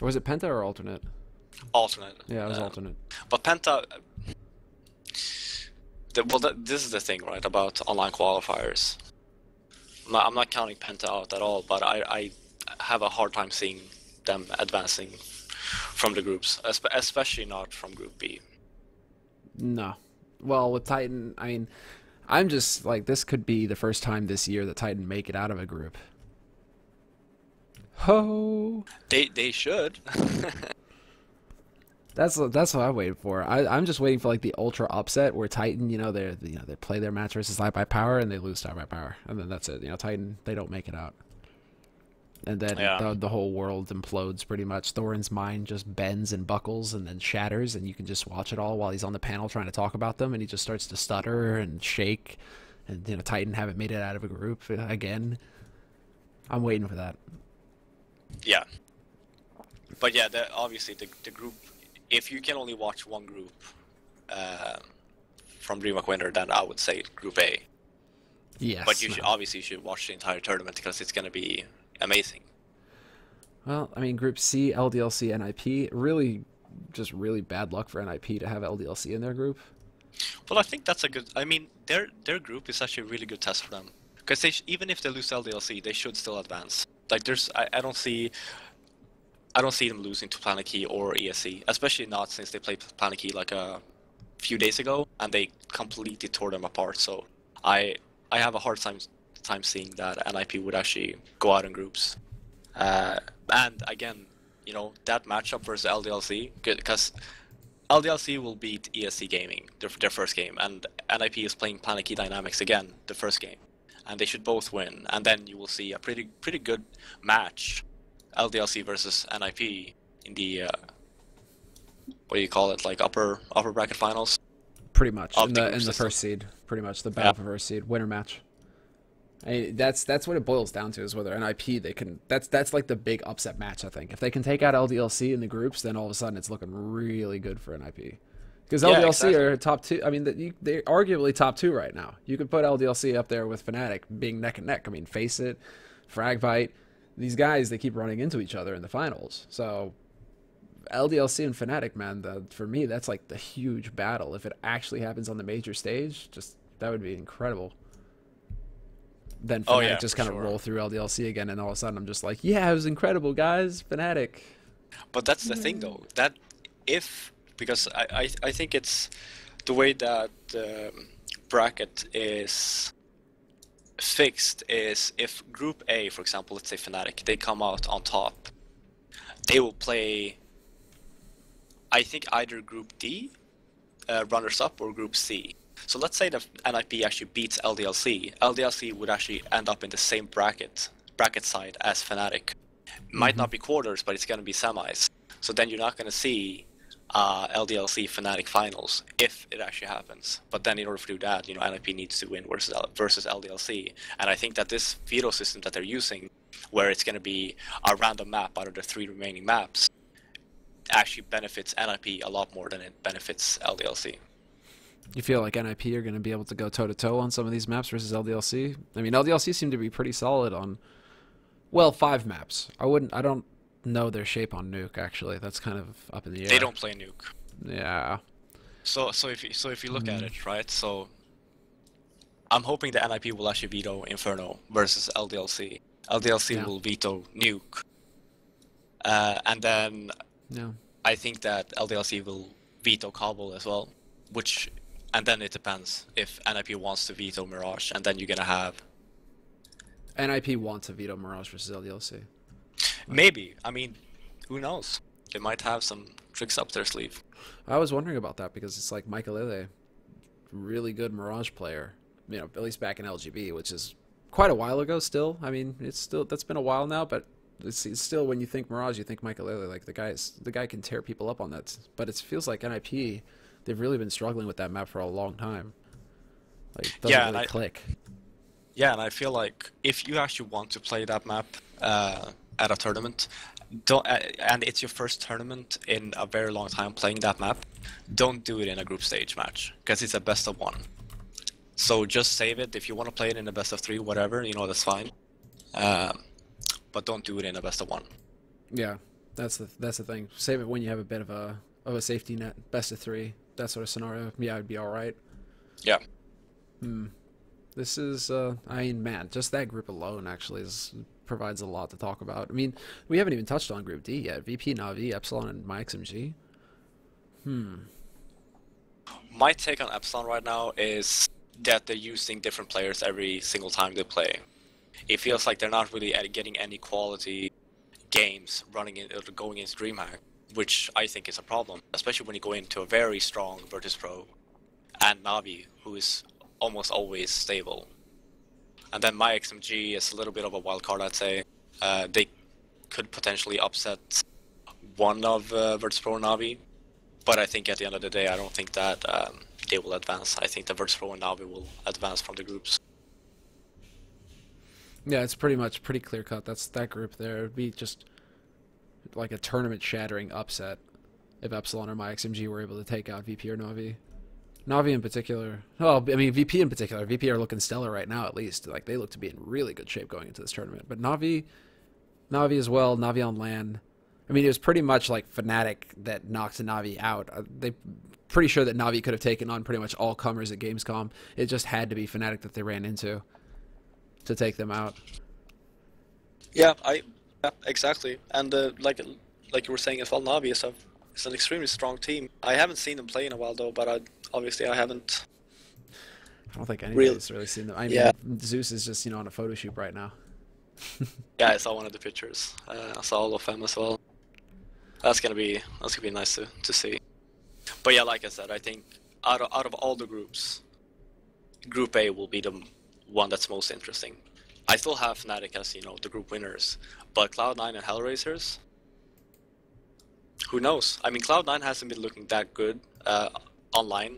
[SPEAKER 1] Or was it Penta or Alternate?
[SPEAKER 2] Alternate.
[SPEAKER 1] Yeah, it was Alternate.
[SPEAKER 2] But Penta... this is the thing, right, about online qualifiers. I'm not counting Penta out at all, but I have a hard time seeing them advancing from the groups, especially not from Group B.
[SPEAKER 1] No. Well, with Titan, I mean, I'm just like, this could be the first time this year that Titan make it out of a group. Ho!
[SPEAKER 2] They should.
[SPEAKER 1] That's what I'm waiting for. I'm just waiting for like the ultra upset where Titan, they play their match versus Live by Power and they lose to Live by Power, and then that's it. Titan, they don't make it out. And then the whole world implodes pretty much. Thorin's mind just bends and buckles and then shatters, and you can just watch it all while he's on the panel trying to talk about them, and he just starts to stutter and shake. And Titan haven't made it out of a group again. I'm waiting for that.
[SPEAKER 2] Yeah. But yeah, obviously the group, if you can only watch one group from Dreamhack winner, then I would say Group A.
[SPEAKER 1] Yes.
[SPEAKER 2] But you should watch the entire tournament, because it's going to be amazing.
[SPEAKER 1] Well, I mean, Group C, LDLC, NIP, really bad luck for NIP to have LDLC in their group.
[SPEAKER 2] Well, I think that's a good... I mean, their group is actually a really good test for them. Because even if they lose LDLC, they should still advance. Like, I don't see them losing to Planet Key or ESC, especially not since they played Planet Key like a few days ago, and they completely tore them apart. So I have a hard time seeing that NIP would actually go out in groups. And again, that matchup versus LDLC, because LDLC will beat ESC Gaming their first game, and NIP is playing Planet Key Dynamics again the first game, and they should both win, and then you will see a pretty good match, LDLC versus NIP, in the what do you call it, like upper bracket finals.
[SPEAKER 1] Pretty much in the first seed, pretty much the battle for first seed winner match. I mean, that's what it boils down to, is whether NIP they can. That's like the big upset match. I think if they can take out LDLC in the groups, then all of a sudden it's looking really good for NIP. Because LDLC are top 2. I mean, they're arguably top 2 right now. You could put LDLC up there with Fnatic being neck and neck. I mean, Face It, Fragbite, these guys, they keep running into each other in the finals. So LDLC and Fnatic, man, for me, that's like the huge battle. If it actually happens on the major stage, just that would be incredible. Then Fnatic just kind of roll through LDLC again, and all of a sudden I'm just like, yeah, it was incredible, guys, Fnatic.
[SPEAKER 2] But that's the thing, though, that because I think it's the way that the bracket is fixed is if Group A, for example, let's say Fnatic, they come out on top, they will play, I think, either Group D, runners-up, or Group C. So let's say that NIP actually beats LDLC. LDLC would actually end up in the same bracket side as Fnatic. Might not be quarters, but it's going to be semis. So then you're not going to see LDLC Fnatic finals if it actually happens. But then in order to do that, you know, NIP needs to win versus LDLC. And I think that this veto system that they're using, where it's going to be a random map out of the 3 remaining maps, actually benefits NIP a lot more than it benefits LDLC.
[SPEAKER 1] You feel like NIP are going to be able to go toe-to-toe on some of these maps versus LDLC? I mean, LDLC seem to be pretty solid on, well, 5 maps. I don't know their shape on Nuke, actually. That's kind of up in the air.
[SPEAKER 2] They don't play Nuke.
[SPEAKER 1] Yeah.
[SPEAKER 2] So if you look at it, right? So I'm hoping that NIP will actually veto Inferno versus LDLC. LDLC will veto Nuke. And then I think that LDLC will veto Cobble as well, and then it depends if NIP wants to veto Mirage, and then you're gonna have
[SPEAKER 1] NIP wants to veto Mirage versus LDLC.
[SPEAKER 2] Maybe. I mean, who knows? They might have some tricks up their sleeve.
[SPEAKER 1] I was wondering about that because it's like Michaelele, really good Mirage player. You know, at least back in LGB, which is quite a while ago. Still, I mean, that's been a while now, but it's still, when you think Mirage, you think Michaelele. Like the guy can tear people up on that. But it feels like NIP, they've really been struggling with that map for a long time. Like, it doesn't really click.
[SPEAKER 2] Yeah, and I feel like if you actually want to play that map at a tournament, and it's your first tournament in a very long time playing that map, don't do it in a group stage match, because it's a best of 1. So just save it. If you want to play it in a best of 3, whatever, you know, that's fine. But don't do it in a best of 1. Yeah,
[SPEAKER 1] that's the thing. Save it when you have a bit of a safety net, best of 3, that sort of scenario. Yeah, it'd be all right.
[SPEAKER 2] Yeah.
[SPEAKER 1] This is, I mean, man, just that group alone actually provides a lot to talk about. I mean, we haven't even touched on Group D yet. VP, Na'Vi, Epsilon, and MyXMG.
[SPEAKER 2] My take on Epsilon right now is that they're using different players every single time they play. It feels like they're not really getting any quality games going into Dreamhack, which I think is a problem, especially when you go into a very strong Virtus.Pro and Na'Vi, who is almost always stable. And then MyXMG is a little bit of a wild card, I'd say. They could potentially upset one of Virtus.Pro and Na'Vi, but I think at the end of the day, I don't think that they will advance. I think the Virtus.Pro and Na'Vi will advance from the groups.
[SPEAKER 1] Yeah, it's pretty clear cut. That group there. It'd be just like a tournament-shattering upset if Epsilon or MyXMG were able to take out VP or Na'Vi. Na'Vi in particular, well, I mean, VP in particular. VP are looking stellar right now, at least. Like, they look to be in really good shape going into this tournament. But Na'Vi as well, Na'Vi on LAN. I mean, it was pretty much like Fnatic that knocked Na'Vi out. They pretty sure that Na'Vi could have taken on pretty much all comers at Gamescom. It just had to be Fnatic that they ran into to take them out.
[SPEAKER 2] Yeah, exactly. And like you were saying as well, Na'Vi is an extremely strong team. I haven't seen them play in a while though, but obviously I haven't.
[SPEAKER 1] I don't think anybody's really seen them. I mean, Zeus is just, you know, on a photo shoot right now.
[SPEAKER 2] Yeah, I saw one of the pictures. I saw all of them as well. That's gonna be nice to see. But yeah, like I said, I think out of all the groups, Group A will be the one that's most interesting. I still have Fnatic as, you know, the group winners, but Cloud9 and Hellraisers, Who knows? I mean, Cloud9 hasn't been looking that good online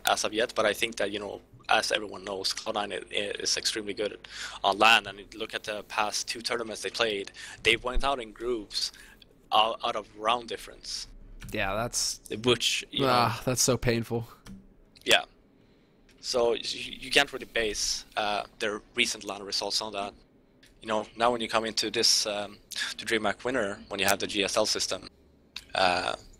[SPEAKER 2] as of yet, but I think that, you know, as everyone knows, Cloud9 is extremely good on LAN. And look at the past 2 tournaments they played. They went out in groups out of round difference.
[SPEAKER 1] Yeah, that's...
[SPEAKER 2] Which, you know,
[SPEAKER 1] that's so painful.
[SPEAKER 2] Yeah. So you can't really base their recent LAN results on that. You know, now when you come into this to Dreamhack winner, when you have the GSL system,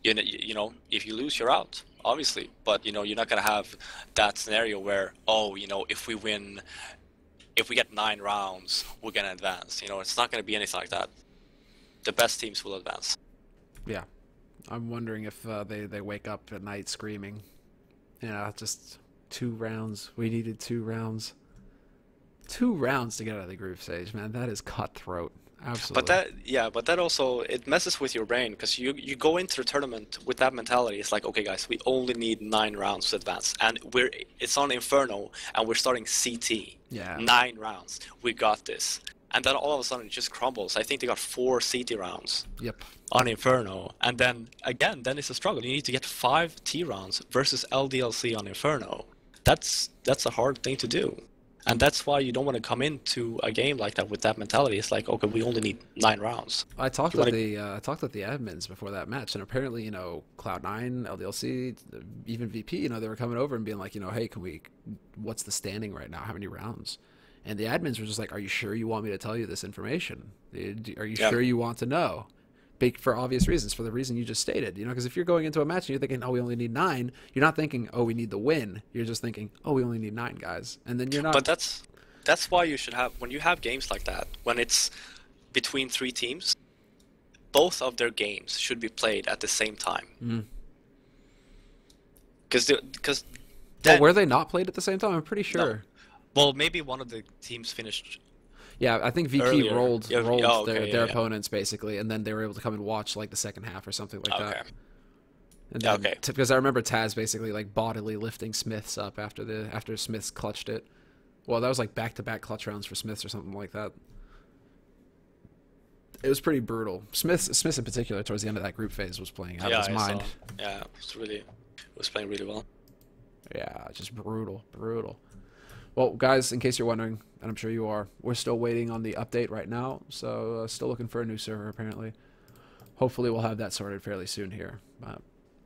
[SPEAKER 2] you know, if you lose, you're out, obviously. But, you know, you're not going to have that scenario where, oh, you know, if we win, if we get 9 rounds, we're going to advance. You know, it's not going to be anything like that. The best teams will advance.
[SPEAKER 1] Yeah. I'm wondering if they wake up at night screaming, you know, just 2 rounds. We needed 2 rounds. 2 rounds to get out of the group stage, man. That is cutthroat. Absolutely.
[SPEAKER 2] But that also, it messes with your brain, because you go into the tournament with that mentality. It's like, okay, guys, we only need 9 rounds to advance, and it's on Inferno, and we're starting CT.
[SPEAKER 1] Yeah.
[SPEAKER 2] 9 rounds. We got this. And then all of a sudden it just crumbles. I think they got 4 CT rounds.
[SPEAKER 1] Yep.
[SPEAKER 2] On Inferno, and then again, then it's a struggle. You need to get 5 T rounds versus LDLC on Inferno. That's a hard thing to do. And that's why you don't want to come into a game like that with that mentality. It's like, okay, we only need 9 rounds.
[SPEAKER 1] I talked with the admins before that match, and apparently, you know, Cloud9, LDLC, even VP, you know, they were coming over and being like, you know, hey, what's the standing right now? How many rounds? And the admins were just like, are you sure you want me to tell you this information? Are you sure you want to know? For obvious reasons, for the reason you just stated, you know, because if you're going into a match and you're thinking, oh, we only need 9, you're not thinking, oh, we need the win. You're just thinking, oh, we only need 9 guys, and then you're not.
[SPEAKER 2] But that's why you should have, when you have games like that, when it's between 3 teams, both of their games should be played at the same time. Because
[SPEAKER 1] were they not played at the same time? I'm pretty sure.
[SPEAKER 2] No. Well, maybe one of the teams finished.
[SPEAKER 1] Yeah, I think VP
[SPEAKER 2] earlier.
[SPEAKER 1] rolled their
[SPEAKER 2] yeah.
[SPEAKER 1] opponents basically, and then they were able to come and watch like the second half or something like that. And then,
[SPEAKER 2] okay.
[SPEAKER 1] Because I remember Taz basically like bodily lifting Smiths up after Smiths clutched it. Well, that was like back-to-back clutch rounds for Smiths or something like that. It was pretty brutal. Smiths in particular, towards the end of that group phase, was playing out of his mind.
[SPEAKER 2] Yeah, it was playing really well.
[SPEAKER 1] Yeah, just brutal. Well, guys, in case you're wondering, and I'm sure you are, we're still waiting on the update right now, so still looking for a new server, apparently. Hopefully we'll have that sorted fairly soon here.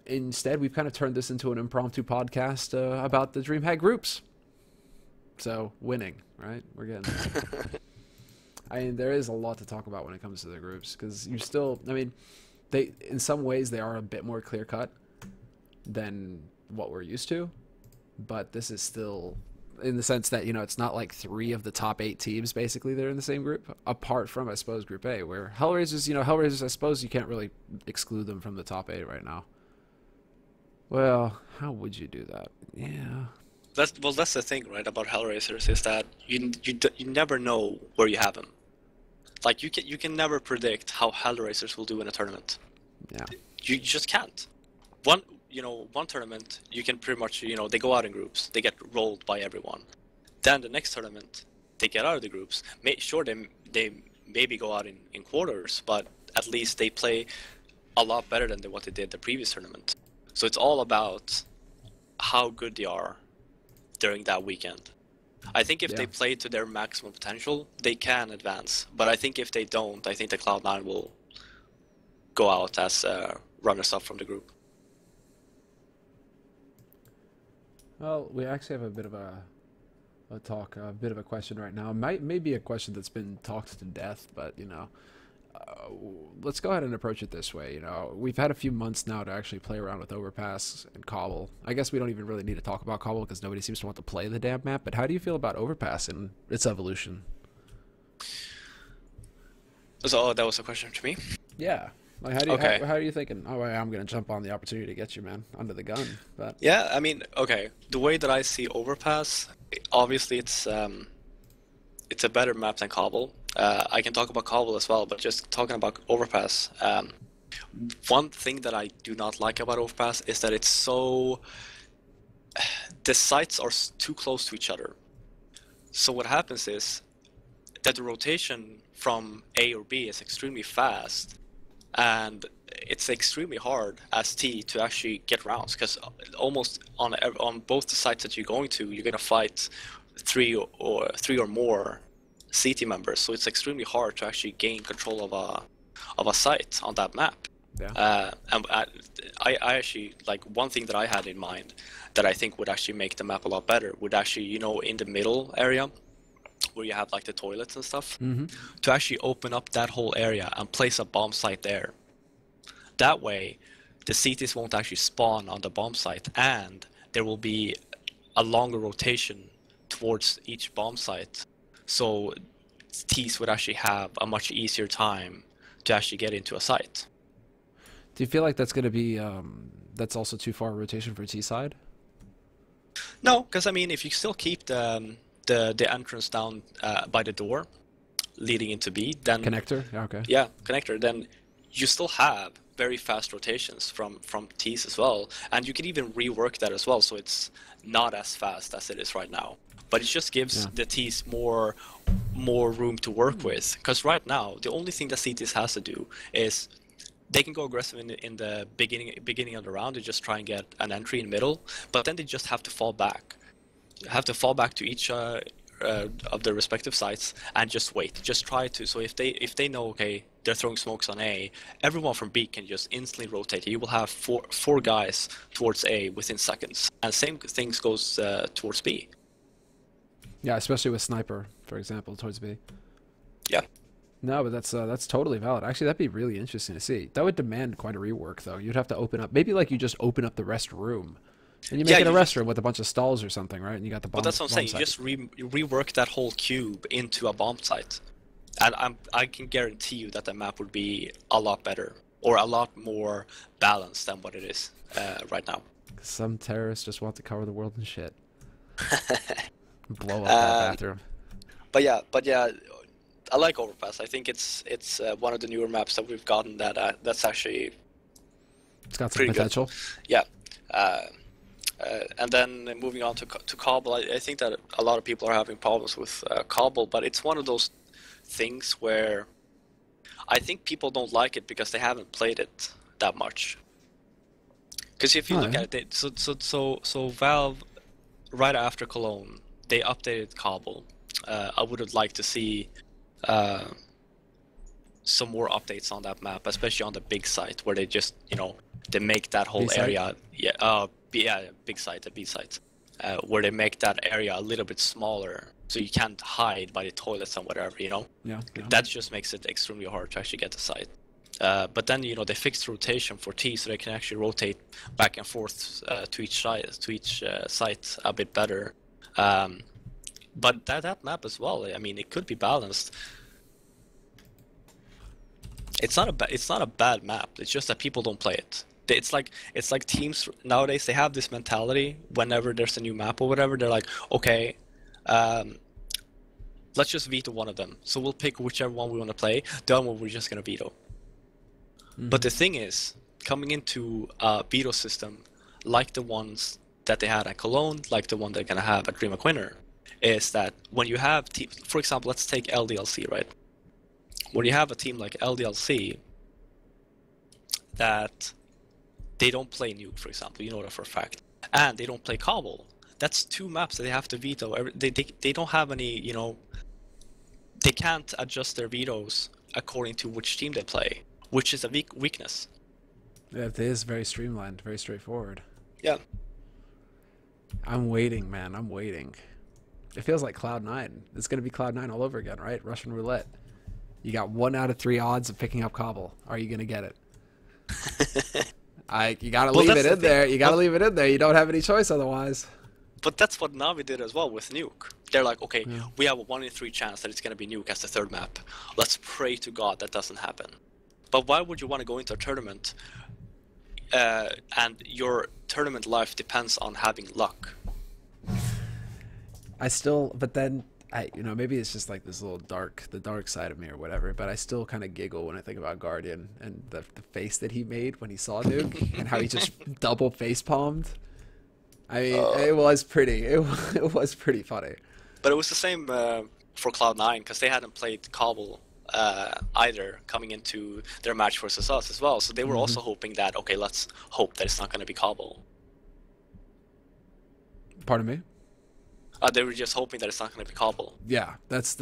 [SPEAKER 1] Instead, we've kind of turned this into an impromptu podcast about the Dreamhack groups. So, winning, right? We're getting there. I mean, there is a lot to talk about when it comes to the groups, because you still, I mean, in some ways, they are a bit more clear-cut than what we're used to, but this is still... in the sense that, you know, it's not like 3 of the top 8 teams basically they're in the same group, apart from, I suppose, Group A, where Hellraisers, I suppose you can't really exclude them from the top 8 right now. Well, how would you do that? Yeah.
[SPEAKER 2] That's the thing, right, about Hellraisers, is that you never know where you have them. Like, you can never predict how Hellraisers will do in a tournament.
[SPEAKER 1] Yeah.
[SPEAKER 2] You just can't. One tournament, you can pretty much, you know, they go out in groups. They get rolled by everyone. Then the next tournament, they get out of the groups. Sure, they maybe go out in quarters, but at least they play a lot better than what they did the previous tournament. So it's all about how good they are during that weekend. I think if they play to their maximum potential, they can advance. But I think if they don't, I think the Cloud9 will go out as runners-up from the group.
[SPEAKER 1] Well, we actually have a bit of a bit of a question right now. Maybe a question that's been talked to death, but, you know, let's go ahead and approach it this way. You know, we've had a few months now to actually play around with Overpass and Cobble. I guess we don't even really need to talk about Cobble because nobody seems to want to play the damn map, but how do you feel about Overpass and its evolution?
[SPEAKER 2] So that was a question to me?
[SPEAKER 1] Yeah. Like, how are you thinking? Oh, I'm going to jump on the opportunity to get you, man, under the gun. But
[SPEAKER 2] yeah, I mean, okay. The way that I see Overpass, obviously it's a better map than Cobble. I can talk about Cobble as well, but just talking about Overpass, one thing that I do not like about Overpass is that it's so... the sites are too close to each other. So what happens is that the rotation from A or B is extremely fast, and it's extremely hard as T to actually get rounds, because almost on both the sites that you're going to, you're gonna fight three or more CT members, so it's extremely hard to actually gain control of a site on that map.
[SPEAKER 1] Yeah.
[SPEAKER 2] And I actually, like, one thing that I had in mind that I think would actually make the map a lot better would actually, you know, in the middle area where you have like the toilets and stuff, to actually open up that whole area and place a bomb site there. That way, the CTs won't actually spawn on the bomb site, and there will be a longer rotation towards each bomb site, so Ts would actually have a much easier time to actually get into a site.
[SPEAKER 1] Do you feel like that's going to be that's also too far a rotation for T side?
[SPEAKER 2] No, because I mean, if you still keep the entrance down by the door leading into B, then
[SPEAKER 1] Connector? Yeah, okay.
[SPEAKER 2] Yeah, connector. Then you still have very fast rotations from T's as well, and you can even rework that as well, so it's not as fast as it is right now. But it just gives the T's more room to work with, because right now the only thing that CTs has to do is they can go aggressive in the beginning of the round and just try and get an entry in the middle, but then they just have to fall back. To each of their respective sites and just wait. Just try to. So if they know, okay, they're throwing smokes on A, everyone from B can just instantly rotate. You will have four guys towards A within seconds, and same things goes towards B.
[SPEAKER 1] Yeah, especially with sniper, for example, towards B.
[SPEAKER 2] Yeah.
[SPEAKER 1] No, but that's totally valid. Actually, that'd be really interesting to see. That would demand quite a rework, though. You'd have to open up, maybe like you just open up the rest room, and you make it a restroom with a bunch of stalls or something, right? And you got the bomb.
[SPEAKER 2] But that's what I'm saying. You just rework that whole cube into a bomb site, and I can guarantee you that the map would be a lot better or a lot more balanced than what it is right now.
[SPEAKER 1] Some terrorists just want to cover the world in shit. Blow up that bathroom.
[SPEAKER 2] But yeah. I like Overpass. I think it's one of the newer maps that we've gotten that's actually
[SPEAKER 1] it's got some potential.
[SPEAKER 2] Good. Yeah, and then moving on to Cobble, I think that a lot of people are having problems with Cobble, but it's one of those things where I think people don't like it because they haven't played it that much. Because if you look at it, so Valve right after Cologne, they updated Cobble. I would have liked to see some more updates on that map, especially on the big site where they just, you know, they make that whole area, big site, the B site, where they make that area a little bit smaller, so you can't hide by the toilets and whatever, you know.
[SPEAKER 1] Yeah.
[SPEAKER 2] That just makes it extremely hard to actually get the site. But then, you know, they fixed rotation for T, so they can actually rotate back and forth to each site a bit better. But that map as well, I mean, it could be balanced. It's not a bad map. It's just that people don't play it. It's like teams nowadays, they have this mentality whenever there's a new map or whatever. They're like, okay, let's just veto one of them. So we'll pick whichever one we want to play. The other one we're just gonna veto. But the thing is, coming into a veto system like the ones that they had at Cologne, like the one they're gonna have at Dreamhack Winner, is that when you have for example, let's take LDLC, right? When you have a team like LDLC that they don't play Nuke, for example, you know that for a fact, and they don't play Cobble, that's two maps that they have to veto. They don't have any, you know, they can't adjust their vetoes according to which team they play, which is a weakness.
[SPEAKER 1] Yeah, it is very streamlined, very straightforward.
[SPEAKER 2] Yeah.
[SPEAKER 1] I'm waiting, man. I'm waiting. It feels like Cloud9. It's going to be Cloud9 all over again, right? Russian roulette. You got 1 out of 3 odds of picking up Cobble. Are you going to get it? You got to leave it in there. You got to leave it in there. You don't have any choice otherwise.
[SPEAKER 2] But that's what Navi did as well with Nuke. They're like, okay, we have a 1 in 3 chance that it's going to be Nuke as the third map. Let's pray to God that doesn't happen. But why would you want to go into a tournament and your tournament life depends on having luck?
[SPEAKER 1] But then, you know, maybe it's just like this little the dark side of me or whatever, but I still kind of giggle when I think about Guardian and the face that he made when he saw Nuke and how he just double face palmed. I mean, it was pretty funny.
[SPEAKER 2] But it was the same for Cloud9, because they hadn't played Cobble either coming into their match versus us as well. So they were also hoping that, okay, let's hope that it's not going to be Cobble.
[SPEAKER 1] Pardon me?
[SPEAKER 2] They were just hoping that it's not going to be Cobble.
[SPEAKER 1] Yeah, that's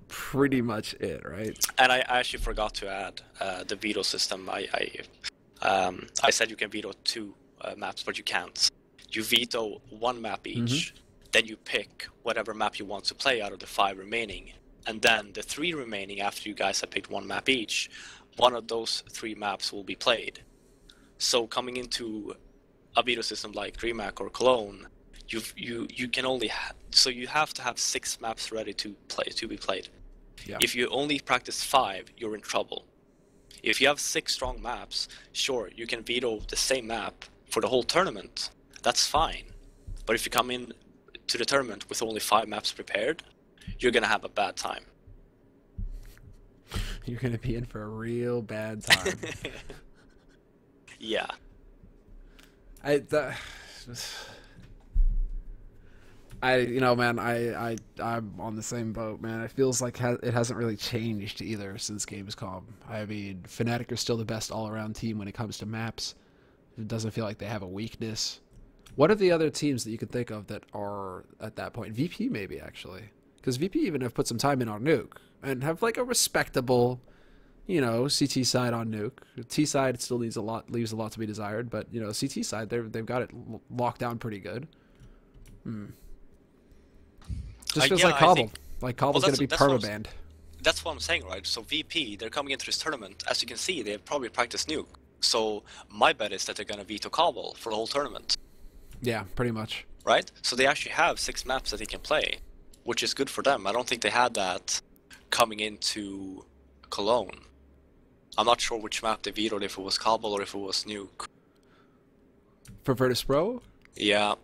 [SPEAKER 1] pretty much it, right?
[SPEAKER 2] And I actually forgot to add the veto system. I said you can veto 2 maps, but you can't. You veto 1 map each, then you pick whatever map you want to play out of the 5 remaining. And then the 3 remaining, after you guys have picked 1 map each, one of those 3 maps will be played. So coming into a veto system like Dreamhack or Cologne, you can only so you have to have 6 maps ready to be played.
[SPEAKER 1] Yeah.
[SPEAKER 2] If you only practice 5, you're in trouble. If you have 6 strong maps, sure, you can veto the same map for the whole tournament. That's fine. But if you come in to the tournament with only 5 maps prepared, you're gonna have a bad time.
[SPEAKER 1] You're gonna be in for a real bad time.
[SPEAKER 2] Yeah.
[SPEAKER 1] Man, I'm on the same boat, man. It feels like it hasn't really changed either since Gamescom. I mean, Fnatic are still the best all-around team when it comes to maps. It doesn't feel like they have a weakness. What are the other teams that you could think of that are at that point? VP maybe, actually. Because VP even have put some time in on Nuke and have like a respectable, CT side on Nuke. T side still leaves a lot to be desired, but CT side they've got it locked down pretty good. Just feels like Cobble. Like Cobble's going to be perma-banned.
[SPEAKER 2] That's what I'm saying, right? So VP, they're coming into this tournament. As you can see, they've probably practiced Nuke. So my bet is that they're going to veto Cobble for the whole tournament.
[SPEAKER 1] Yeah, pretty much.
[SPEAKER 2] Right? So they actually have 6 maps that they can play, which is good for them. I don't think they had that coming into Cologne. I'm not sure which map they vetoed, if it was Cobble or if it was Nuke.
[SPEAKER 1] For Virtus.Pro?
[SPEAKER 2] Yeah,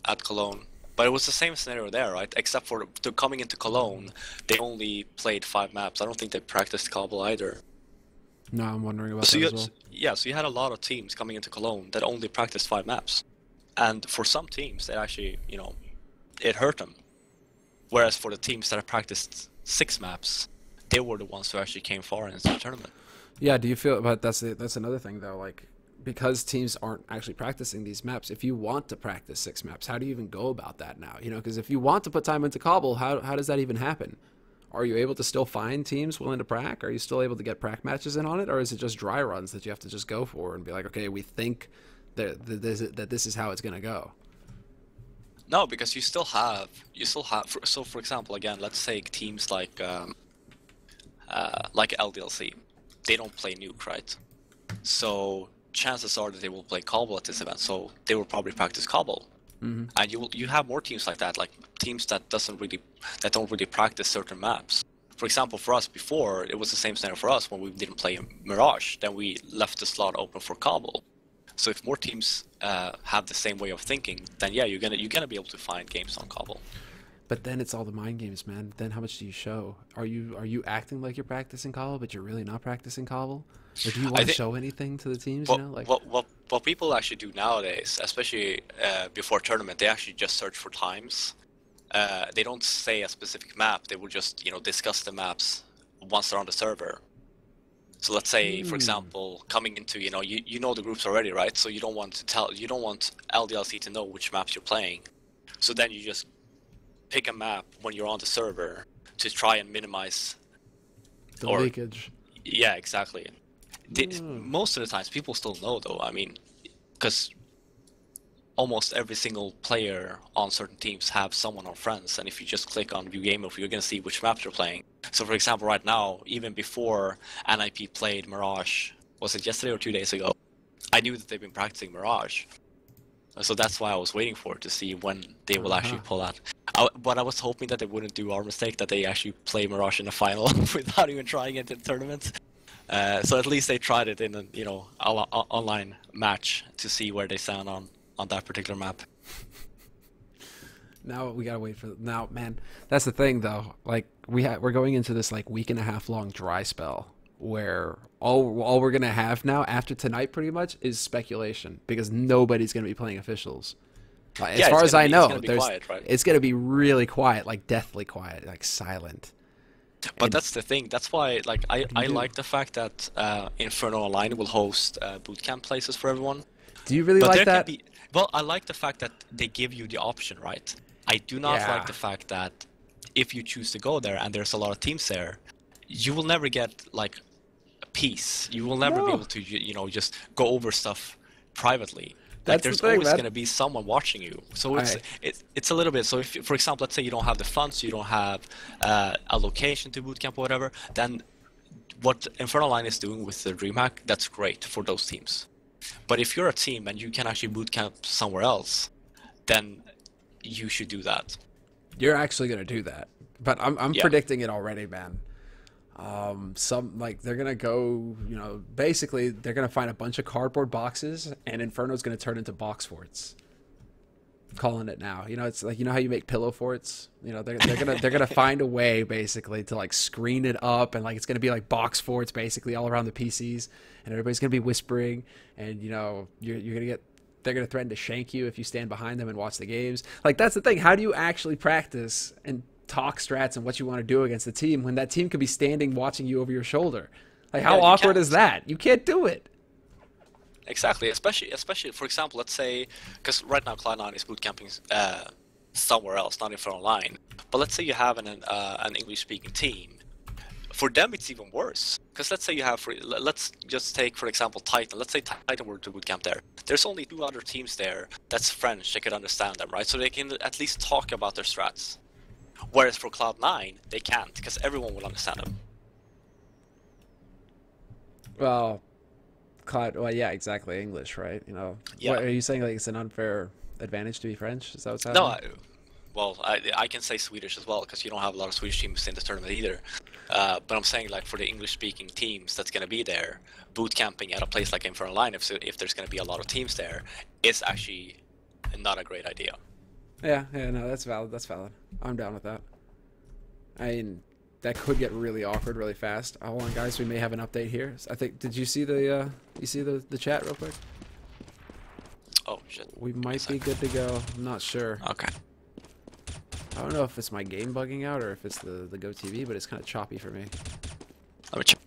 [SPEAKER 2] at Cologne. But it was the same scenario there, right? Except for coming into Cologne, they only played 5 maps. I don't think they practiced Cobble either.
[SPEAKER 1] No, I'm wondering about that as well.
[SPEAKER 2] Yeah, so you had a lot of teams coming into Cologne that only practiced 5 maps. And for some teams, it actually, it hurt them. Whereas for the teams that have practiced 6 maps, they were the ones who actually came far into the tournament.
[SPEAKER 1] Yeah, do you feel, but that's another thing though, like, because teams aren't actually practicing these maps, if you want to practice 6 maps, how do you even go about that now? Because if you want to put time into Cobble, how does that even happen? Are you able to still find teams willing to prac? Are you still able to get prac matches in on it? Or is it just dry runs that you have to just go for and be like, okay, we think that this is how it's going to go?
[SPEAKER 2] No, because you still have, so for example, again, let's take teams like LDLC. They don't play Nuke, right? So chances are that they will play Cobble at this event, so they will probably practice Cobble. And you have more teams like that, like teams that don't really practice certain maps. For example, for us before, it was the same scenario for us when we didn't play Mirage. Then we left the slot open for Cobble. So if more teams have the same way of thinking, then yeah, you're gonna be able to find games on Cobble.
[SPEAKER 1] But then it's all the mind games, man. Then how much do you show? Are you acting like you're practicing Cobble, but you're really not practicing Cobble? Or do you want to show anything to the teams?
[SPEAKER 2] What people actually do nowadays, especially before tournament, they actually just search for times. They don't say a specific map. They will just discuss the maps once they're on the server. So let's say, for example, coming into you know the groups already, right? So you don't want LDLC to know which maps you're playing. So then you just pick a map when you're on the server to try and minimize
[SPEAKER 1] the leakage.
[SPEAKER 2] Yeah, exactly. Most of the times, people still know, though. I mean, because almost every single player on certain teams have someone on friends, and if you just click on View Game Info, you're going to see which maps you're playing. So, for example, right now, even before NIP played Mirage, was it yesterday or 2 days ago? I knew that they've been practicing Mirage. So that's why I was waiting for it to see when they will actually pull out. But I was hoping that they wouldn't do our mistake, that they actually play Mirage in the final without even trying it in the tournament. So at least they tried it in an online match to see where they stand on that particular map.
[SPEAKER 1] Now we gotta wait for man. That's the thing though. Like we're going into this like week and a half long dry spell where all we're gonna have now after tonight pretty much is speculation because nobody's gonna be playing officials. As far as I know,
[SPEAKER 2] it's gonna be quiet, right?
[SPEAKER 1] It's gonna be really quiet, like deathly quiet, like silent.
[SPEAKER 2] But that's the thing. That's why, like, I like the fact that Inferno Online will host bootcamp places for everyone.
[SPEAKER 1] Do you really like that?
[SPEAKER 2] Well, I like the fact that they give you the option, right? I do not like the fact that if you choose to go there and there's a lot of teams there, you will never get like peace. You will never be able to, you know, just go over stuff privately. Like, there's always going to be someone watching you. So it's a little bit. So if, for example, let's say you don't have the funds, you don't have a location to bootcamp or whatever, then what Inferno Line is doing with the Dreamhack, that's great for those teams. But if you're a team and you can actually bootcamp somewhere else, then you should do that.
[SPEAKER 1] You're actually going to do that. But I'm predicting it already, man. They're gonna go, you know, basically they're gonna find a bunch of cardboard boxes and Inferno's gonna turn into box forts. I'm calling it now. You know, it's like, you know how you make pillow forts? You know, they're gonna find a way basically to like screen it up, and like it's gonna be like box forts basically all around the PCs, and everybody's gonna be whispering, and you know, you're gonna get, they're gonna threaten to shank you if you stand behind them and watch the games. Like, that's the thing. How do you actually practice and talk strats and what you want to do against the team when that team could be standing watching you over your shoulder? Like, how awkward is that? You can't do it.
[SPEAKER 2] Exactly, especially for example, let's say, because right now Cloud9 is bootcamping somewhere else, not in Inferno Line. But let's say you have an English-speaking team. For them, it's even worse. Because let's say you have, let's just take, for example, Titan. Let's say Titan were to bootcamp there. There's only 2 other teams there that's French. They could understand them, right? So they can at least talk about their strats. Whereas for Cloud9, they can't, because everyone will understand them.
[SPEAKER 1] Well, yeah, exactly. English, right? You know, what, are you saying like it's an unfair advantage to be French? Is that what's happening?
[SPEAKER 2] No, I can say Swedish as well, because you don't have a lot of Swedish teams in the tournament either. But I'm saying, like, for the English-speaking teams that's going to be there, boot camping at a place like Inferno Line, if there's going to be a lot of teams there, is actually not a great idea.
[SPEAKER 1] Yeah, no, that's valid. That's valid. I'm down with that. I mean, that could get really awkward really fast. Hold on, guys. We may have an update here. I think. Did you see the chat real quick?
[SPEAKER 2] Oh shit.
[SPEAKER 1] We might be good to go. I'm not sure.
[SPEAKER 2] Okay.
[SPEAKER 1] I don't know if it's my game bugging out or if it's the GoTV, but it's kind of choppy for me.
[SPEAKER 2] Let me check.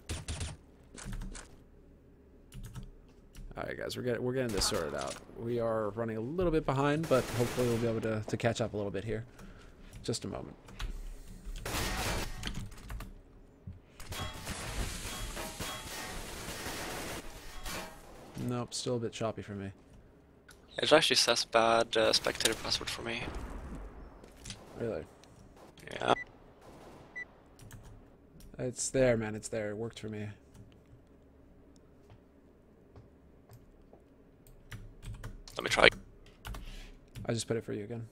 [SPEAKER 1] All right, guys, we're getting this sorted out. We are running a little bit behind, but hopefully we'll be able to catch up a little bit here. Just a moment. Nope, still a bit choppy for me.
[SPEAKER 2] It actually says bad spectator password for me.
[SPEAKER 1] Really?
[SPEAKER 2] Yeah.
[SPEAKER 1] It's there, man. It's there. It worked for me.
[SPEAKER 2] Let me try.
[SPEAKER 1] I just put it for you again.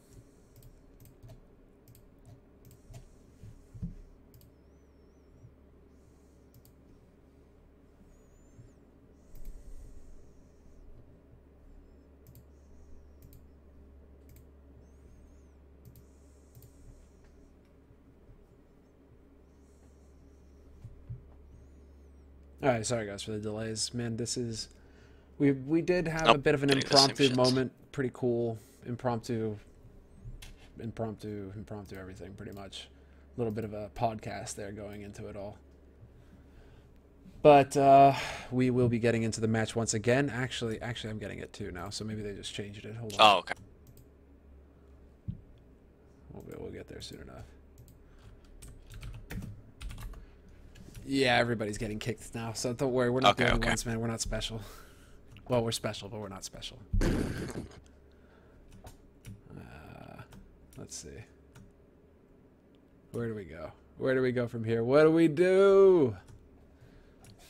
[SPEAKER 1] Alright, sorry guys for the delays. Man, this is... We did have a bit of an impromptu moment. Pretty cool. Impromptu everything, pretty much. A little bit of a podcast there going into it all. But we will be getting into the match once again. Actually, I'm getting it too now, so maybe they just changed it. Hold on.
[SPEAKER 2] Oh, okay.
[SPEAKER 1] We'll get there soon enough. Yeah, everybody's getting kicked now, so don't worry. We're not the only ones, man. We're not special. Well, we're special, but we're not special. Let's see. Where do we go? Where do we go from here? What do we do?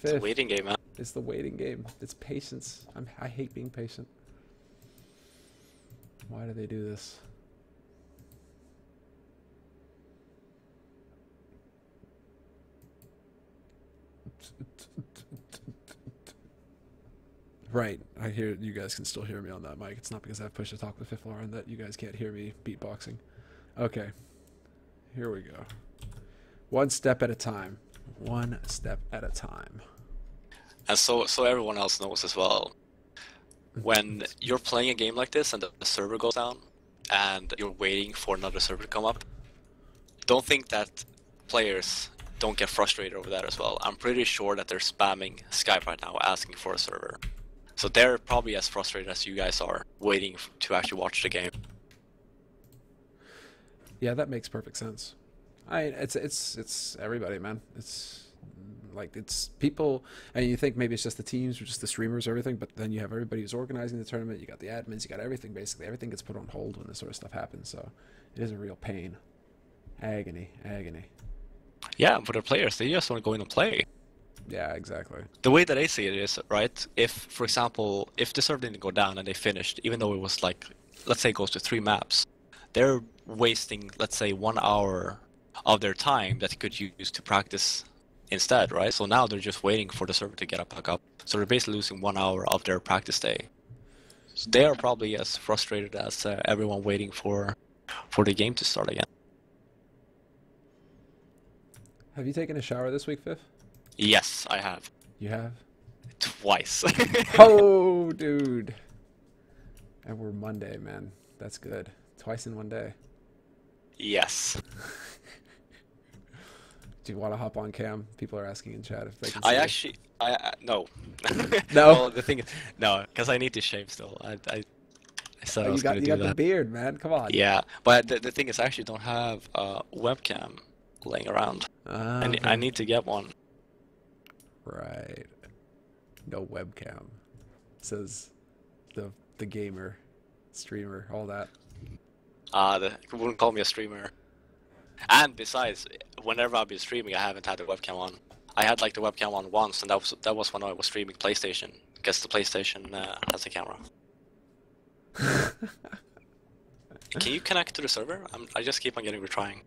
[SPEAKER 2] It's a waiting game, man.
[SPEAKER 1] It's the waiting game. It's patience. I hate being patient. Why do they do this? Right, I hear you guys can still hear me on that mic. It's not because I've pushed the talk to the 5th floor and that you guys can't hear me beatboxing. Okay, here we go. One step at a time. One step at a time.
[SPEAKER 2] And so everyone else knows as well, when you're playing a game like this and the server goes down and you're waiting for another server to come up, don't think that players don't get frustrated over that as well. I'm pretty sure that they're spamming Skype right now asking for a server. So they're probably as frustrated as you guys are waiting to actually watch the game.
[SPEAKER 1] Yeah, that makes perfect sense. It's everybody, man. It's like, it's people, and you think maybe it's just the teams or just the streamers or everything, but then you have everybody who's organizing the tournament, you got the admins, you got everything. Basically everything gets put on hold when this sort of stuff happens, so it is a real pain. Agony.
[SPEAKER 2] Yeah, for the players, they just want to go in and play.
[SPEAKER 1] Yeah, exactly.
[SPEAKER 2] The way that I see it is, right, if, for example, if the server didn't go down and they finished, even though it was like, let's say it goes to 3 maps, they're wasting, let's say, 1 hour of their time that they could use to practice instead, right? So now they're just waiting for the server to get back up. So they're basically losing 1 hour of their practice day. So they are probably as frustrated as everyone waiting for the game to start again.
[SPEAKER 1] Have you taken a shower this week, Fifth?
[SPEAKER 2] Yes, I have.
[SPEAKER 1] You have?
[SPEAKER 2] Twice.
[SPEAKER 1] Oh, dude. And we're Monday, man. That's good. Twice in one day.
[SPEAKER 2] Yes.
[SPEAKER 1] Do you want to hop on cam? People are asking in chat if they can see
[SPEAKER 2] no.
[SPEAKER 1] No?
[SPEAKER 2] Well, the thing is, no, because I need to shave still. I said I was going to do that.
[SPEAKER 1] You got the beard, man. Come on.
[SPEAKER 2] Yeah, but the thing is, I actually don't have a webcam laying around. I need to get one.
[SPEAKER 1] Right. No webcam. Says the gamer, streamer, all that.
[SPEAKER 2] They wouldn't call me a streamer. And besides, whenever I've been streaming, I haven't had the webcam on. I had like the webcam on once, and that was when I was streaming PlayStation, because the PlayStation has a camera. Can you connect to the server? I just keep on getting retrying.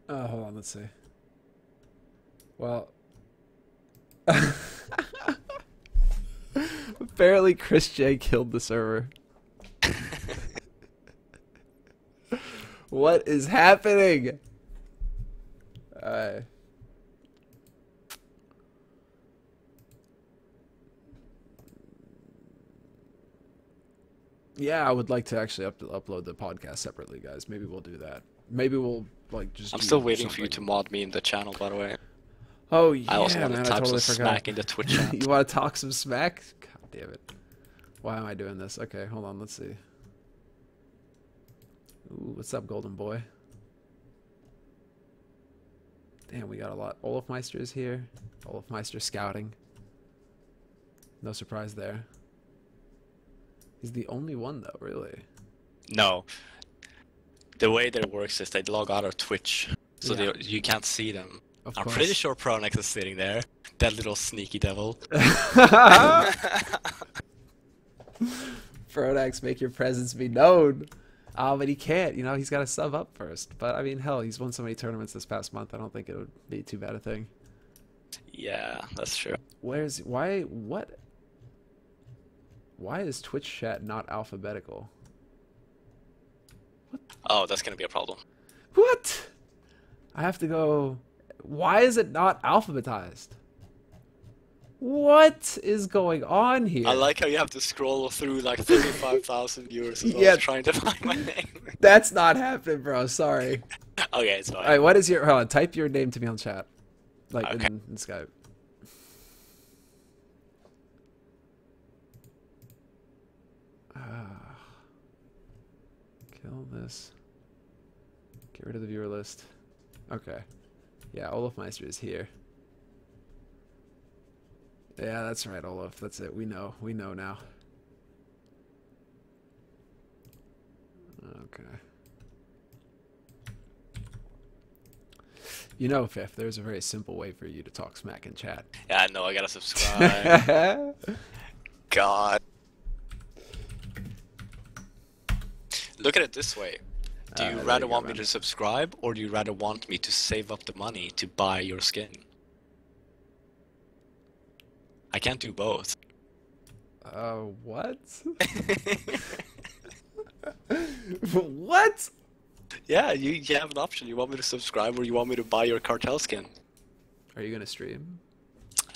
[SPEAKER 1] Hold on, let's see. Well, apparently Chris J killed the server. What is happening? Yeah, I would like to actually upload the podcast separately, guys. Maybe we'll do that. Maybe we'll like just.
[SPEAKER 2] I'm still waiting for you to mod me in the channel, by the way.
[SPEAKER 1] Oh yeah,
[SPEAKER 2] I also want
[SPEAKER 1] man,
[SPEAKER 2] to type
[SPEAKER 1] totally
[SPEAKER 2] some smack in the Twitch chat.
[SPEAKER 1] You want to talk some smack? God damn it! Why am I doing this? Okay, hold on. Let's see. Ooh, what's up, Golden Boy? Damn, we got a lot. Olafmeister is here. Olafmeister scouting. No surprise there. He's the only one, though, really.
[SPEAKER 2] No. The way that it works is they log out of Twitch, so
[SPEAKER 1] Yeah.
[SPEAKER 2] you can't see them.
[SPEAKER 1] Of
[SPEAKER 2] I'm
[SPEAKER 1] course.
[SPEAKER 2] pretty sure Pronex is sitting there. That little sneaky devil.
[SPEAKER 1] Frodax, make your presence be known. Oh, but he can't. You know, he's got to sub up first. But, I mean, hell, he's won so many tournaments this past month. I don't think it would be too bad a thing.
[SPEAKER 2] Yeah, that's true.
[SPEAKER 1] Why is Twitch chat not alphabetical?
[SPEAKER 2] Oh, that's gonna be a problem.
[SPEAKER 1] What? I have to go. Why is it not alphabetized? What is going on here?
[SPEAKER 2] I like how you have to scroll through like 35,000 viewers as well,
[SPEAKER 1] Yeah.
[SPEAKER 2] trying to find my name.
[SPEAKER 1] That's not happening, bro. Sorry.
[SPEAKER 2] Okay, it's fine.
[SPEAKER 1] All right, what is your... Hold on, type your name to me on chat. Like,
[SPEAKER 2] Okay.
[SPEAKER 1] in Skype. Kill this. Get rid of the viewer list. Okay. Yeah, Olafmeister is here. Yeah, that's right, Olaf. That's it. We know. We know now. Okay. You know, Fifth, there's a very simple way for you to talk smack in chat.
[SPEAKER 2] Yeah, I know, I gotta subscribe. God. Look at it this way. Do you rather want me to subscribe, or do you rather want me to save up the money to buy your skin? I can't do both.
[SPEAKER 1] What? What?
[SPEAKER 2] Yeah, you have an option. You want me to subscribe, or you want me to buy your cartel skin?
[SPEAKER 1] Are you gonna stream?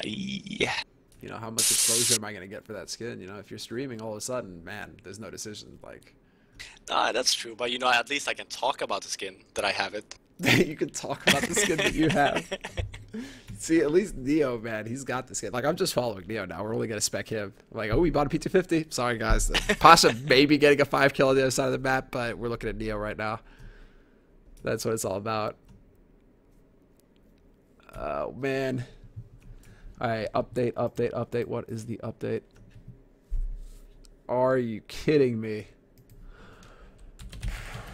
[SPEAKER 2] Yeah.
[SPEAKER 1] You know, how much exposure am I gonna get for that skin? You know, if you're streaming all of a sudden, man, there's no decision. Like,
[SPEAKER 2] Nah, that's true, but you know, at least I can talk about the skin that I have it.
[SPEAKER 1] you can talk about the skin that you have. See, at least Neo, man, he's got this game. Like, I'm just following Neo now. We're only going to spec him. Like, oh, we bought a P250. Sorry, guys. Pasha maybe getting a 5 kill on the other side of the map, but we're looking at Neo right now. That's what it's all about. Oh, man. All right, update. What is the update? Are you kidding me?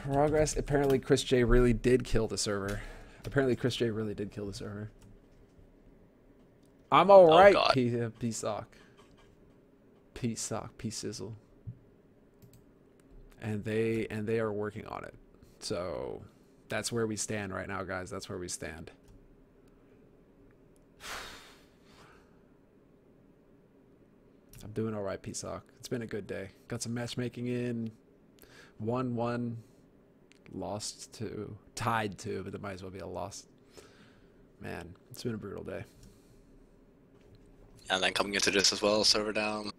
[SPEAKER 1] Progress. Apparently, Chris J really did kill the server. I'm alright, P-Sock. P-Sizzle. And they are working on it. So that's where we stand right now, guys. That's where we stand. I'm doing alright, P-Sock. It's been a good day. Got some matchmaking in. 1-1. Lost 2. Tied 2, but it might as well be a loss. Man, it's been a brutal day.
[SPEAKER 2] And then coming into this as well, server down.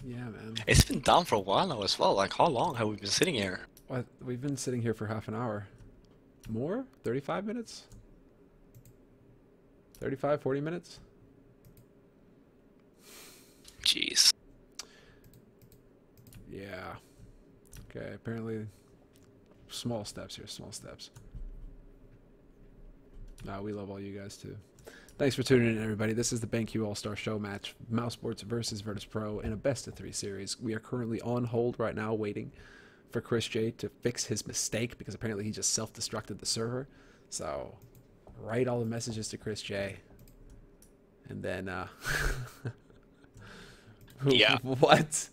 [SPEAKER 1] Yeah, man.
[SPEAKER 2] It's been down for a while now as well. Like, how long have we been sitting here?
[SPEAKER 1] What? We've been sitting here for half an hour. More? 35 minutes? 35, 40 minutes?
[SPEAKER 2] Jeez.
[SPEAKER 1] Yeah. Okay, apparently small steps here, small steps. Nah, we love all you guys too. Thanks for tuning in, everybody. This is the BenQ All-Star Showmatch, Mousesports versus Virtus.Pro in a best-of-3 series. We are currently on hold right now, waiting for Chris J to fix his mistake, because apparently he just self-destructed the server. So, write all the messages to Chris J. And then,
[SPEAKER 2] yeah.
[SPEAKER 1] What?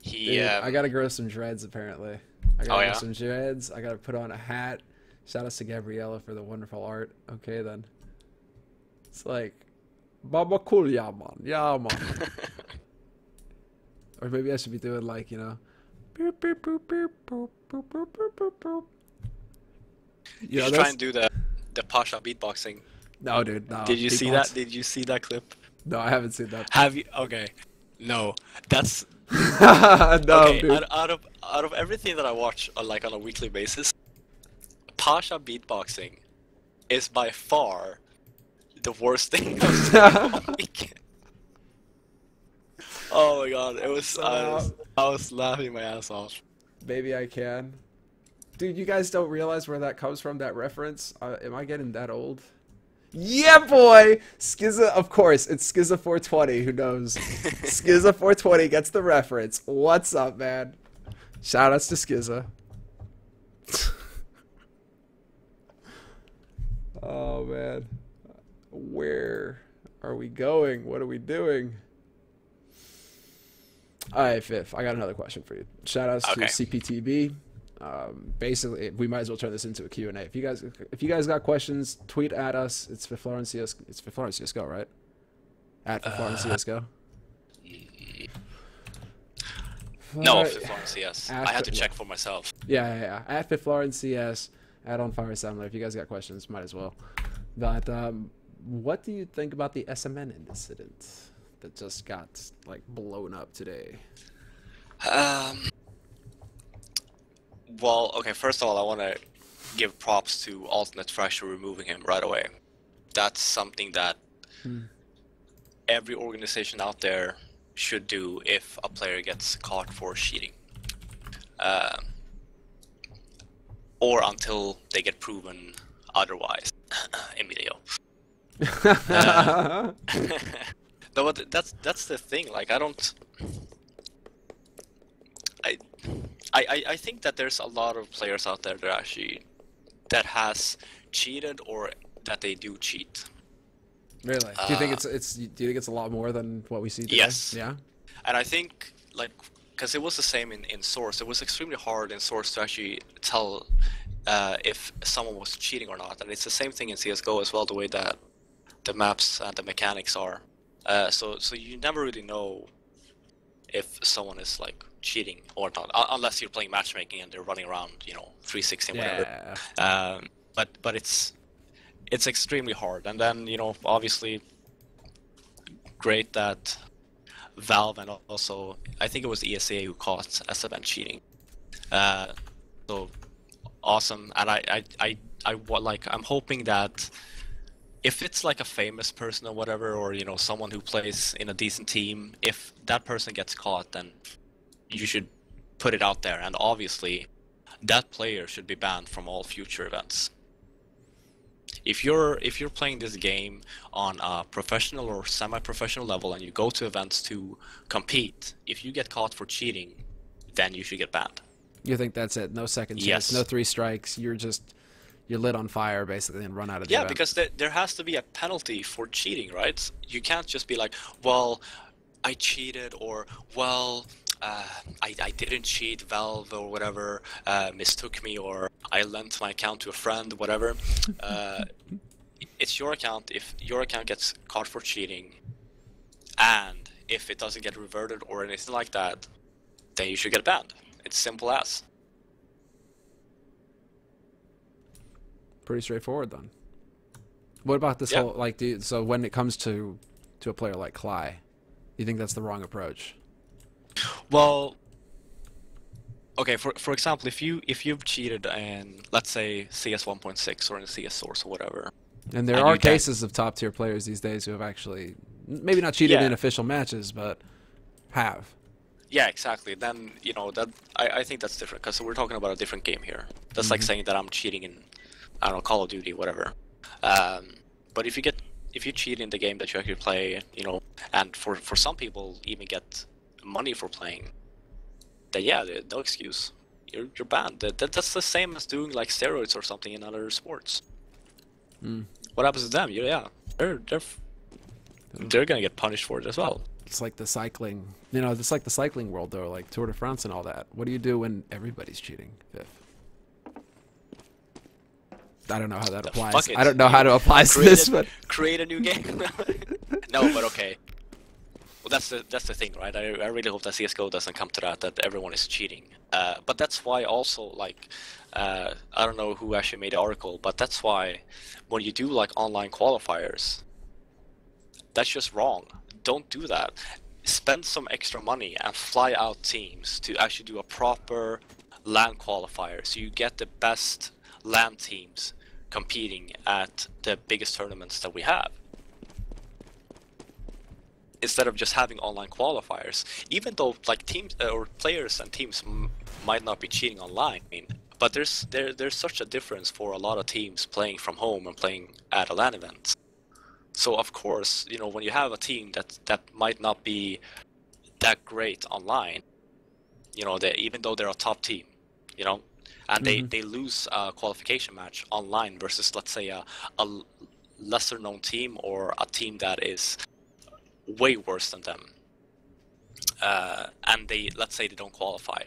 [SPEAKER 2] He,
[SPEAKER 1] Dude, I gotta grow some dreads, apparently. I gotta grow some dreads. I gotta put on a hat. Shout out to Gabriella for the wonderful art. Okay, then. It's like, Baba cool, yeah, man. Yeah, man. Or maybe I should be doing, like, you know.
[SPEAKER 2] You should try and do the Pasha beatboxing.
[SPEAKER 1] No, dude, no.
[SPEAKER 2] Did you see that? Did you see that clip?
[SPEAKER 1] No, I haven't seen that.
[SPEAKER 2] Have you? Okay. No, that's...
[SPEAKER 1] no,
[SPEAKER 2] okay,
[SPEAKER 1] dude.
[SPEAKER 2] Out of everything that I watch on a weekly basis, Pasha beatboxing is by far the worst thing I've seen all weekend. Oh my god, it was I was laughing my ass off.
[SPEAKER 1] Maybe I can. Dude, you guys don't realize where that comes from, that reference? Am I getting that old? Yeah, boy! Skizza, of course, it's Skizza420, who knows? Skizza420 gets the reference. What's up, man? Shoutouts to Skizza. Oh, man. Where are we going? What are we doing? Alright, Fifth, I got another question for you. Shoutouts to CPTB. Basically, we might as well turn this into a Q&A. If you guys got questions, tweet at us. It's FifthLawrenceCSGO. It's FifthLawrenceCSGO, right? At FifthLawrenceCSGO.
[SPEAKER 2] No, FifthLawrenceCS. I had to check for myself.
[SPEAKER 1] Yeah. At FifthLawrenceCS, at On Fire Assembler. If you guys got questions, might as well. But what do you think about the SMN incident that just got like blown up today?
[SPEAKER 2] Well, okay, first of all, I want to give props to Alternate for actually removing him right away. That's something that every organization out there should do if a player gets caught for cheating. Or until they get proven otherwise. Emilio. No, but that's the thing, like, I think that there's a lot of players out there that has cheated or that they do cheat.
[SPEAKER 1] Really? Do you think it's a lot more than what we see today?
[SPEAKER 2] Yes.
[SPEAKER 1] Yeah.
[SPEAKER 2] And I think, like, because it was the same in Source, it was extremely hard in Source to actually tell if someone was cheating or not, and it's the same thing in CS:GO as well, the way that the maps and the mechanics are. So you never really know if someone is like cheating or not, unless you're playing matchmaking and they're running around, 360 and whatever. But it's extremely hard. And then, obviously, great that Valve and also I think it was ESA who caught SMN cheating. So awesome. And I'm hoping that if it's like a famous person or whatever, or you know, someone who plays in a decent team, if that person gets caught, then you should put it out there, and obviously that player should be banned from all future events. If you're playing this game on a professional or semi-professional level and you go to events to compete, if you get caught for cheating, then you should get banned.
[SPEAKER 1] You think that's it? No second chance,
[SPEAKER 2] Yes.
[SPEAKER 1] no 3 strikes. You're lit on fire basically and run out of the event.
[SPEAKER 2] Yeah, because there has to be a penalty for cheating, right? You can't just be like, well, I cheated, or well, I didn't cheat, Valve or whatever mistook me, or I lent my account to a friend, whatever. It's your account. If your account gets caught for cheating, and if it doesn't get reverted or anything like that, then you should get banned. It's simple as.
[SPEAKER 1] Pretty straightforward then. What about this whole, like, so when it comes to a player like Cly, you think that's the wrong approach?
[SPEAKER 2] Well, okay, for example, if you've cheated in, let's say, CS 1.6 or in CS Source or whatever,
[SPEAKER 1] and there are cases of top tier players these days who have actually maybe not cheated in official matches, but have.
[SPEAKER 2] Yeah, exactly. Then you know that I think that's different, because we're talking about a different game here. That's like saying that I'm cheating in, I don't know, Call of Duty, whatever. But if you cheat in the game that you actually play, you know, and for some people even get money for playing, then yeah, no excuse. You're banned. That's the same as doing like steroids or something in other sports. What happens to them? Yeah, they're gonna get punished for it as well.
[SPEAKER 1] It's like the cycling, you know, it's like the cycling world though, like Tour de France and all that. What do you do when everybody's cheating, Viv? I don't know how that applies. I don't know how to apply to this, but
[SPEAKER 2] create a new game. No, but okay. Well, that's the thing, right? I really hope that CS:GO doesn't come to that everyone is cheating. But that's why also, like, I don't know who actually made the article, but that's why when you do like online qualifiers, that's just wrong. Don't do that. Spend some extra money and fly out teams to actually do a proper LAN qualifier, so you get the best LAN teams competing at the biggest tournaments that we have, instead of just having online qualifiers. Even though like teams or players and teams might not be cheating online, but there's such a difference for a lot of teams playing from home and playing at a LAN event. So of course, you know, when you have a team that might not be that great online, you know, even though they're a top team, you know, and they lose a qualification match online versus, let's say, a lesser known team or a team that is way worse than them, and let's say they don't qualify,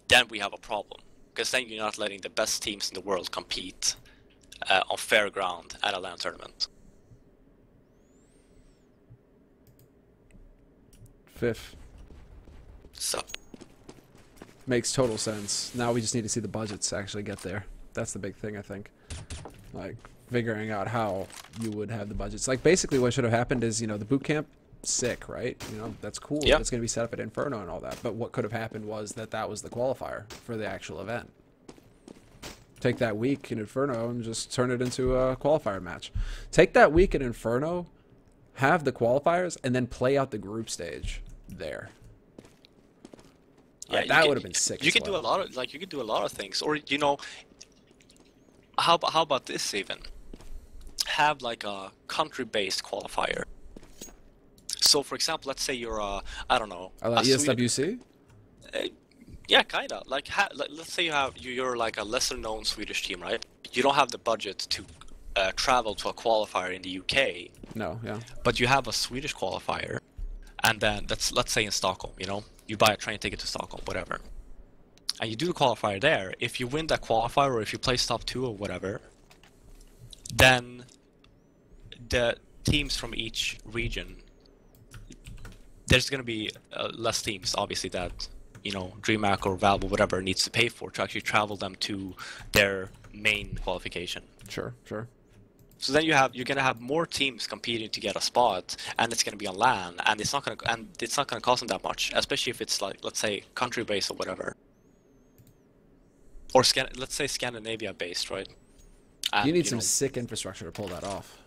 [SPEAKER 2] then we have a problem, because then you're not letting the best teams in the world compete on fair ground at a LAN tournament.
[SPEAKER 1] Fifth.
[SPEAKER 2] So
[SPEAKER 1] makes total sense. Now we just need to see the budgets actually get there. That's the big thing, I think. Like figuring out how you would have the budgets. Like basically what should have happened is, you know, the bootcamp, sick, right? You know, that's cool.
[SPEAKER 2] Yep.
[SPEAKER 1] It's going to be set up at Inferno and all that. But what could have happened was that was the qualifier for the actual event. Take that week in Inferno and just turn it into a qualifier match. Take that week in Inferno, have the qualifiers, and then play out the group stage there.
[SPEAKER 2] Yeah,
[SPEAKER 1] that would have been sick.
[SPEAKER 2] You could do a lot of you could do a lot of things, or you know, how about this even? Have like a country-based qualifier. So, for example, let's say you're I don't know,
[SPEAKER 1] like ESWC.
[SPEAKER 2] Yeah, kinda. Like, let's say you're like a lesser-known Swedish team, right? You don't have the budget to travel to a qualifier in the UK.
[SPEAKER 1] No, yeah.
[SPEAKER 2] But you have a Swedish qualifier, and then let's say in Stockholm, you know, you buy a train ticket to Stockholm, whatever, and you do the qualifier there. If you win that qualifier, or if you place top 2 or whatever, then the teams from each region, there's going to be less teams, obviously, that, you know, Dreamhack or Valve or whatever needs to pay for to actually travel them to their main qualification.
[SPEAKER 1] Sure.
[SPEAKER 2] So then you're gonna have more teams competing to get a spot, and it's gonna be on LAN, and it's not gonna cost them that much, especially if it's like, let's say, country based or whatever, or let's say Scandinavia based, right? And,
[SPEAKER 1] you need some sick infrastructure to pull that off.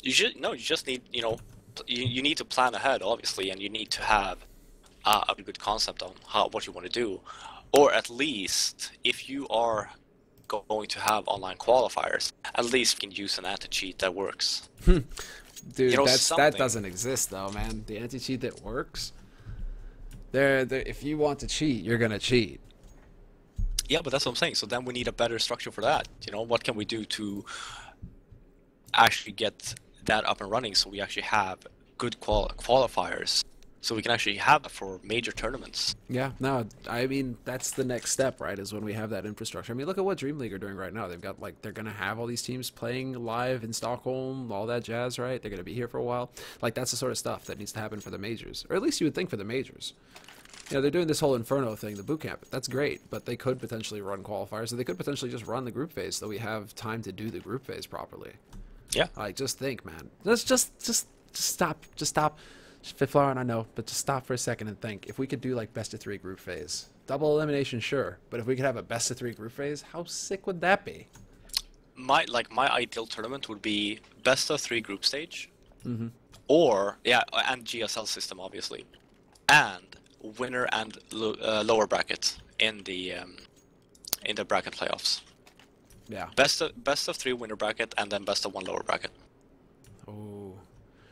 [SPEAKER 2] You just need, you need to plan ahead, obviously, and you need to have a good concept on what you want to do, or at least if you are going to have online qualifiers, at least you can use an anti-cheat that works.
[SPEAKER 1] Dude, that doesn't exist though, man. The anti-cheat that works. If you want to cheat, you're gonna cheat.
[SPEAKER 2] Yeah, but that's what I'm saying. So then we need a better structure for that. What can we do to actually get that up and running so we actually have good qualifiers, so we can actually have it for major tournaments.
[SPEAKER 1] Yeah, no, I mean, that's the next step, right, is when we have that infrastructure. I mean, look at what Dream League are doing right now. They've got, they're going to have all these teams playing live in Stockholm, all that jazz, right? They're going to be here for a while. That's the sort of stuff that needs to happen for the majors, or at least you would think for the majors. They're doing this whole Inferno thing, the bootcamp. That's great, but they could potentially run qualifiers, or they could potentially just run the group phase so we have time to do the group phase properly.
[SPEAKER 2] Yeah.
[SPEAKER 1] Just think, man. Let's just stop. Just stop. Fifth floor, and I know, but just stop for a second and think. If we could do best of 3 group phase, double elimination, sure, but if we could have a best of 3 group phase, how sick would that be?
[SPEAKER 2] My ideal tournament would be best of 3 group stage, or and GSL system obviously, and winner and lower bracket in the bracket playoffs.
[SPEAKER 1] Yeah.
[SPEAKER 2] Best of 3 winner bracket and then best of 1 lower bracket.
[SPEAKER 1] Oh.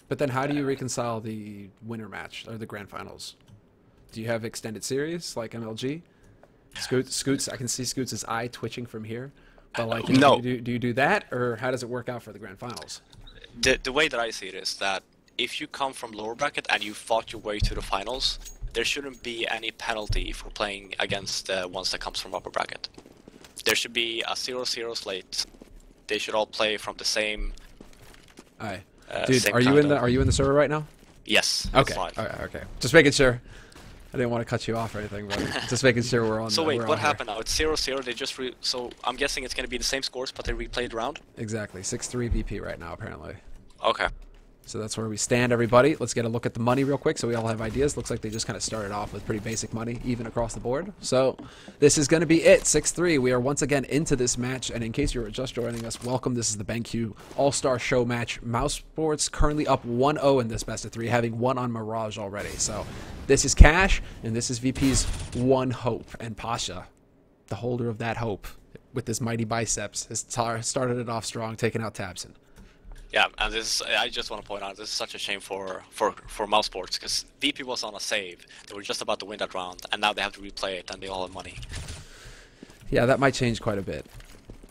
[SPEAKER 1] But then how do you reconcile the winner match or the grand finals? Do you have extended series like MLG? Scoots, I can see Scoots' eye twitching from here. But
[SPEAKER 2] no.
[SPEAKER 1] Do you do that, or how does it work out for the grand finals?
[SPEAKER 2] The way that I see it is that if you come from lower bracket and you fought your way to the finals, there shouldn't be any penalty for playing against ones that comes from upper bracket. There should be a 0-0 slate. They should all play from the same.
[SPEAKER 1] Aye. Dude, are you in the server right now?
[SPEAKER 2] Yes.
[SPEAKER 1] Okay. Okay. Just making sure. I didn't want to cut you off or anything, but just making sure we're on.
[SPEAKER 2] So wait, what happened now? It's 0-0. They just so I'm guessing it's going to be the same scores, but they replayed round.
[SPEAKER 1] Exactly. 6-3 VP right now, apparently.
[SPEAKER 2] Okay.
[SPEAKER 1] So that's where we stand, everybody. Let's get a look at the money real quick so we all have ideas. Looks like they just kind of started off with pretty basic money, even across the board. So this is going to be it. 6-3. We are once again into this match. And in case you were just joining us, welcome. This is the BenQ All-Star Show match. Mousesports currently up 1-0 in this best of 3, having won on Mirage already. So this is Cash, and this is VP's one hope. And Pasha, the holder of that hope, with his mighty biceps, has started it off strong, taking out Tabson.
[SPEAKER 2] Yeah, and I just want to point out, this is such a shame for Mousesports, because VP was on a save. They were just about to win that round, and now they have to replay it, and they all have money.
[SPEAKER 1] Yeah, that might change quite a bit.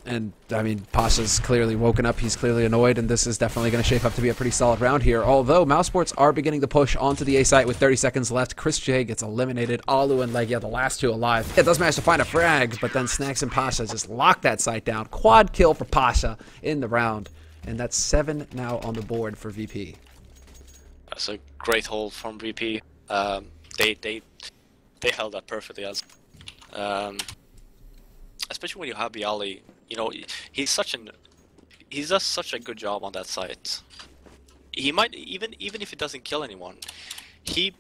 [SPEAKER 1] And, I mean, Pasha's clearly woken up. He's clearly annoyed, and this is definitely going to shape up to be a pretty solid round here. Although, Mousesports are beginning to push onto the A site with 30 seconds left. Chris J gets eliminated. Alu and Legia, the last 2 alive. It does manage to find a frag, but then Snacks and Pasha just lock that site down. Quad kill for Pasha in the round. And that's 7 now on the board for VP.
[SPEAKER 2] That's a great hold from VP. They held that perfectly, especially when you have Bialy. He does such a good job on that site. He might even if he doesn't kill anyone, he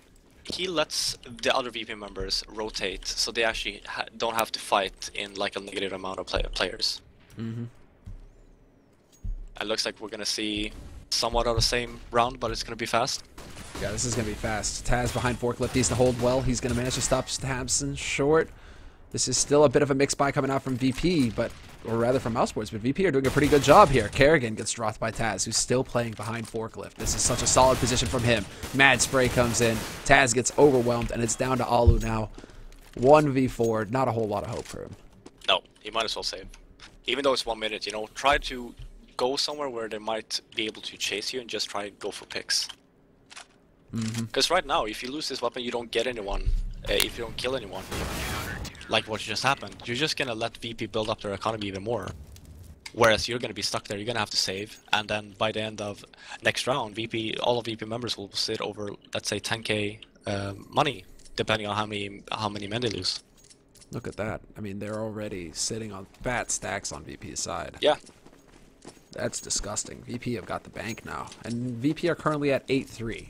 [SPEAKER 2] lets the other VP members rotate, so they actually don't have to fight in a negative amount of players. It looks like we're going to see somewhat of the same round, but it's going to be fast.
[SPEAKER 1] Yeah, this is going to be fast. Taz behind Forklift needs to hold well. He's going to manage to stop Stabson short. This is still a bit of a mixed buy coming out from VP, or rather from Mousesports, but VP are doing a pretty good job here. Kerrigan gets dropped by Taz, who's still playing behind Forklift. This is such a solid position from him. Mad Spray comes in. Taz gets overwhelmed, and it's down to Alu now. 1v4, not a whole lot of hope for him.
[SPEAKER 2] No, he might as well save. Even though it's 1 minute, try to go somewhere where they might be able to chase you and just try to go for picks. Because right now, if you lose this weapon, you don't get anyone. If you don't kill anyone, like what just happened, you're just gonna let VP build up their economy even more. Whereas you're gonna be stuck there. You're gonna have to save, and then by the end of next round, all of VP members will sit over, let's say, 10k money, depending on how many men they lose.
[SPEAKER 1] Look at that. I mean, they're already sitting on fat stacks on VP's side.
[SPEAKER 2] Yeah.
[SPEAKER 1] That's disgusting. VP have got the bank now. And VP are currently at 8-3.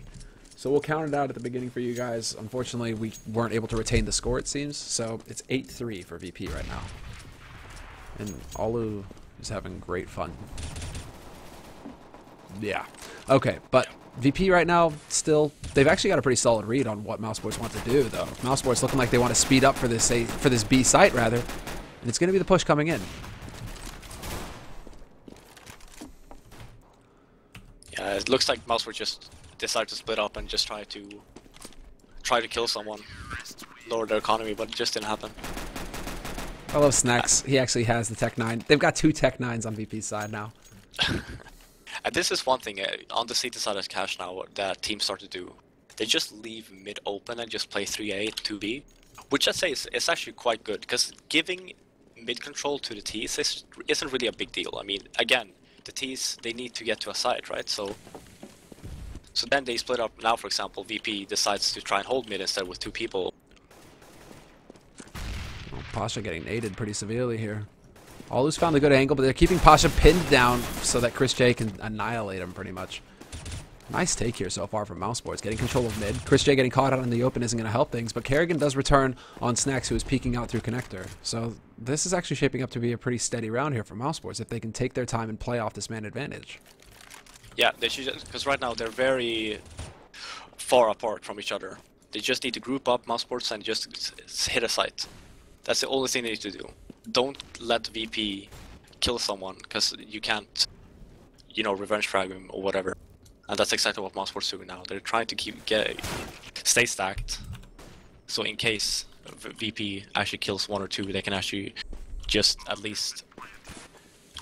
[SPEAKER 1] So we'll count it out at the beginning for you guys. Unfortunately, we weren't able to retain the score, it seems. So it's 8-3 for VP right now. And Alu is having great fun. Yeah. Okay, but VP right now, still, they've actually got a pretty solid read on what Mousesports want to do, though. Mousesports looking like they want to speed up for this B site, rather. And it's going to be the push coming in.
[SPEAKER 2] Yeah, it looks like Mousesports just decided to split up and just try to kill someone, lower their economy, but it just didn't happen.
[SPEAKER 1] I love Snacks. He actually has the Tech 9. They've got 2 Tech 9s on VP's side now.
[SPEAKER 2] And this is one thing on the CT side of Cash now that teams start to do. They just leave mid open and just play 3A, 2B, which I'd say is actually quite good, because giving mid control to the Ts isn't really a big deal. I mean, again, the Ts, they need to get to a site, right? So then they split up. Now, for example, VP decides to try and hold mid instead with 2 people.
[SPEAKER 1] Well, Pasha getting naded pretty severely here. Always found a good angle, but they're keeping Pasha pinned down so that Chris J can annihilate him pretty much. Nice take here so far from Mousesports, getting control of mid. Chris J getting caught out in the open isn't going to help things, but Kerrigan does return on Snacks, who is peeking out through connector. So this is actually shaping up to be a pretty steady round here for Mousesports if they can take their time and play off this man advantage.
[SPEAKER 2] Yeah, they should, because right now they're very far apart from each other. They just need to group up Mousesports and just hit a site. That's the only thing they need to do. Don't let VP kill someone, because you can't, you know, revenge frag him or whatever. And that's exactly what Mousesports doing now. They're trying to stay stacked, so in case VP actually kills 1 or 2, they can actually just at least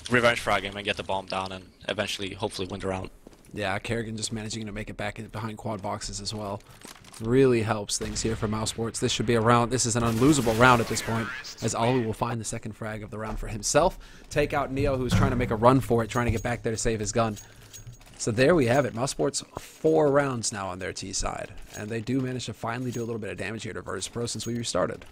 [SPEAKER 2] revenge frag him and get the bomb down and eventually, hopefully, win the round. Yeah,
[SPEAKER 1] Kerrigan just managing to make it back behind quad boxes as well. Really helps things here for Mousesports. This should be a round. This is an unlosable round at this point, as Ollie will find the second frag of the round for himself. Take out Neo, who's trying to make a run for it, trying to get back there to save his gun. So there we have it. Mousesports 4 rounds now on their T side, and they do manage to finally do a little bit of damage here to Virtus.Pro since we restarted.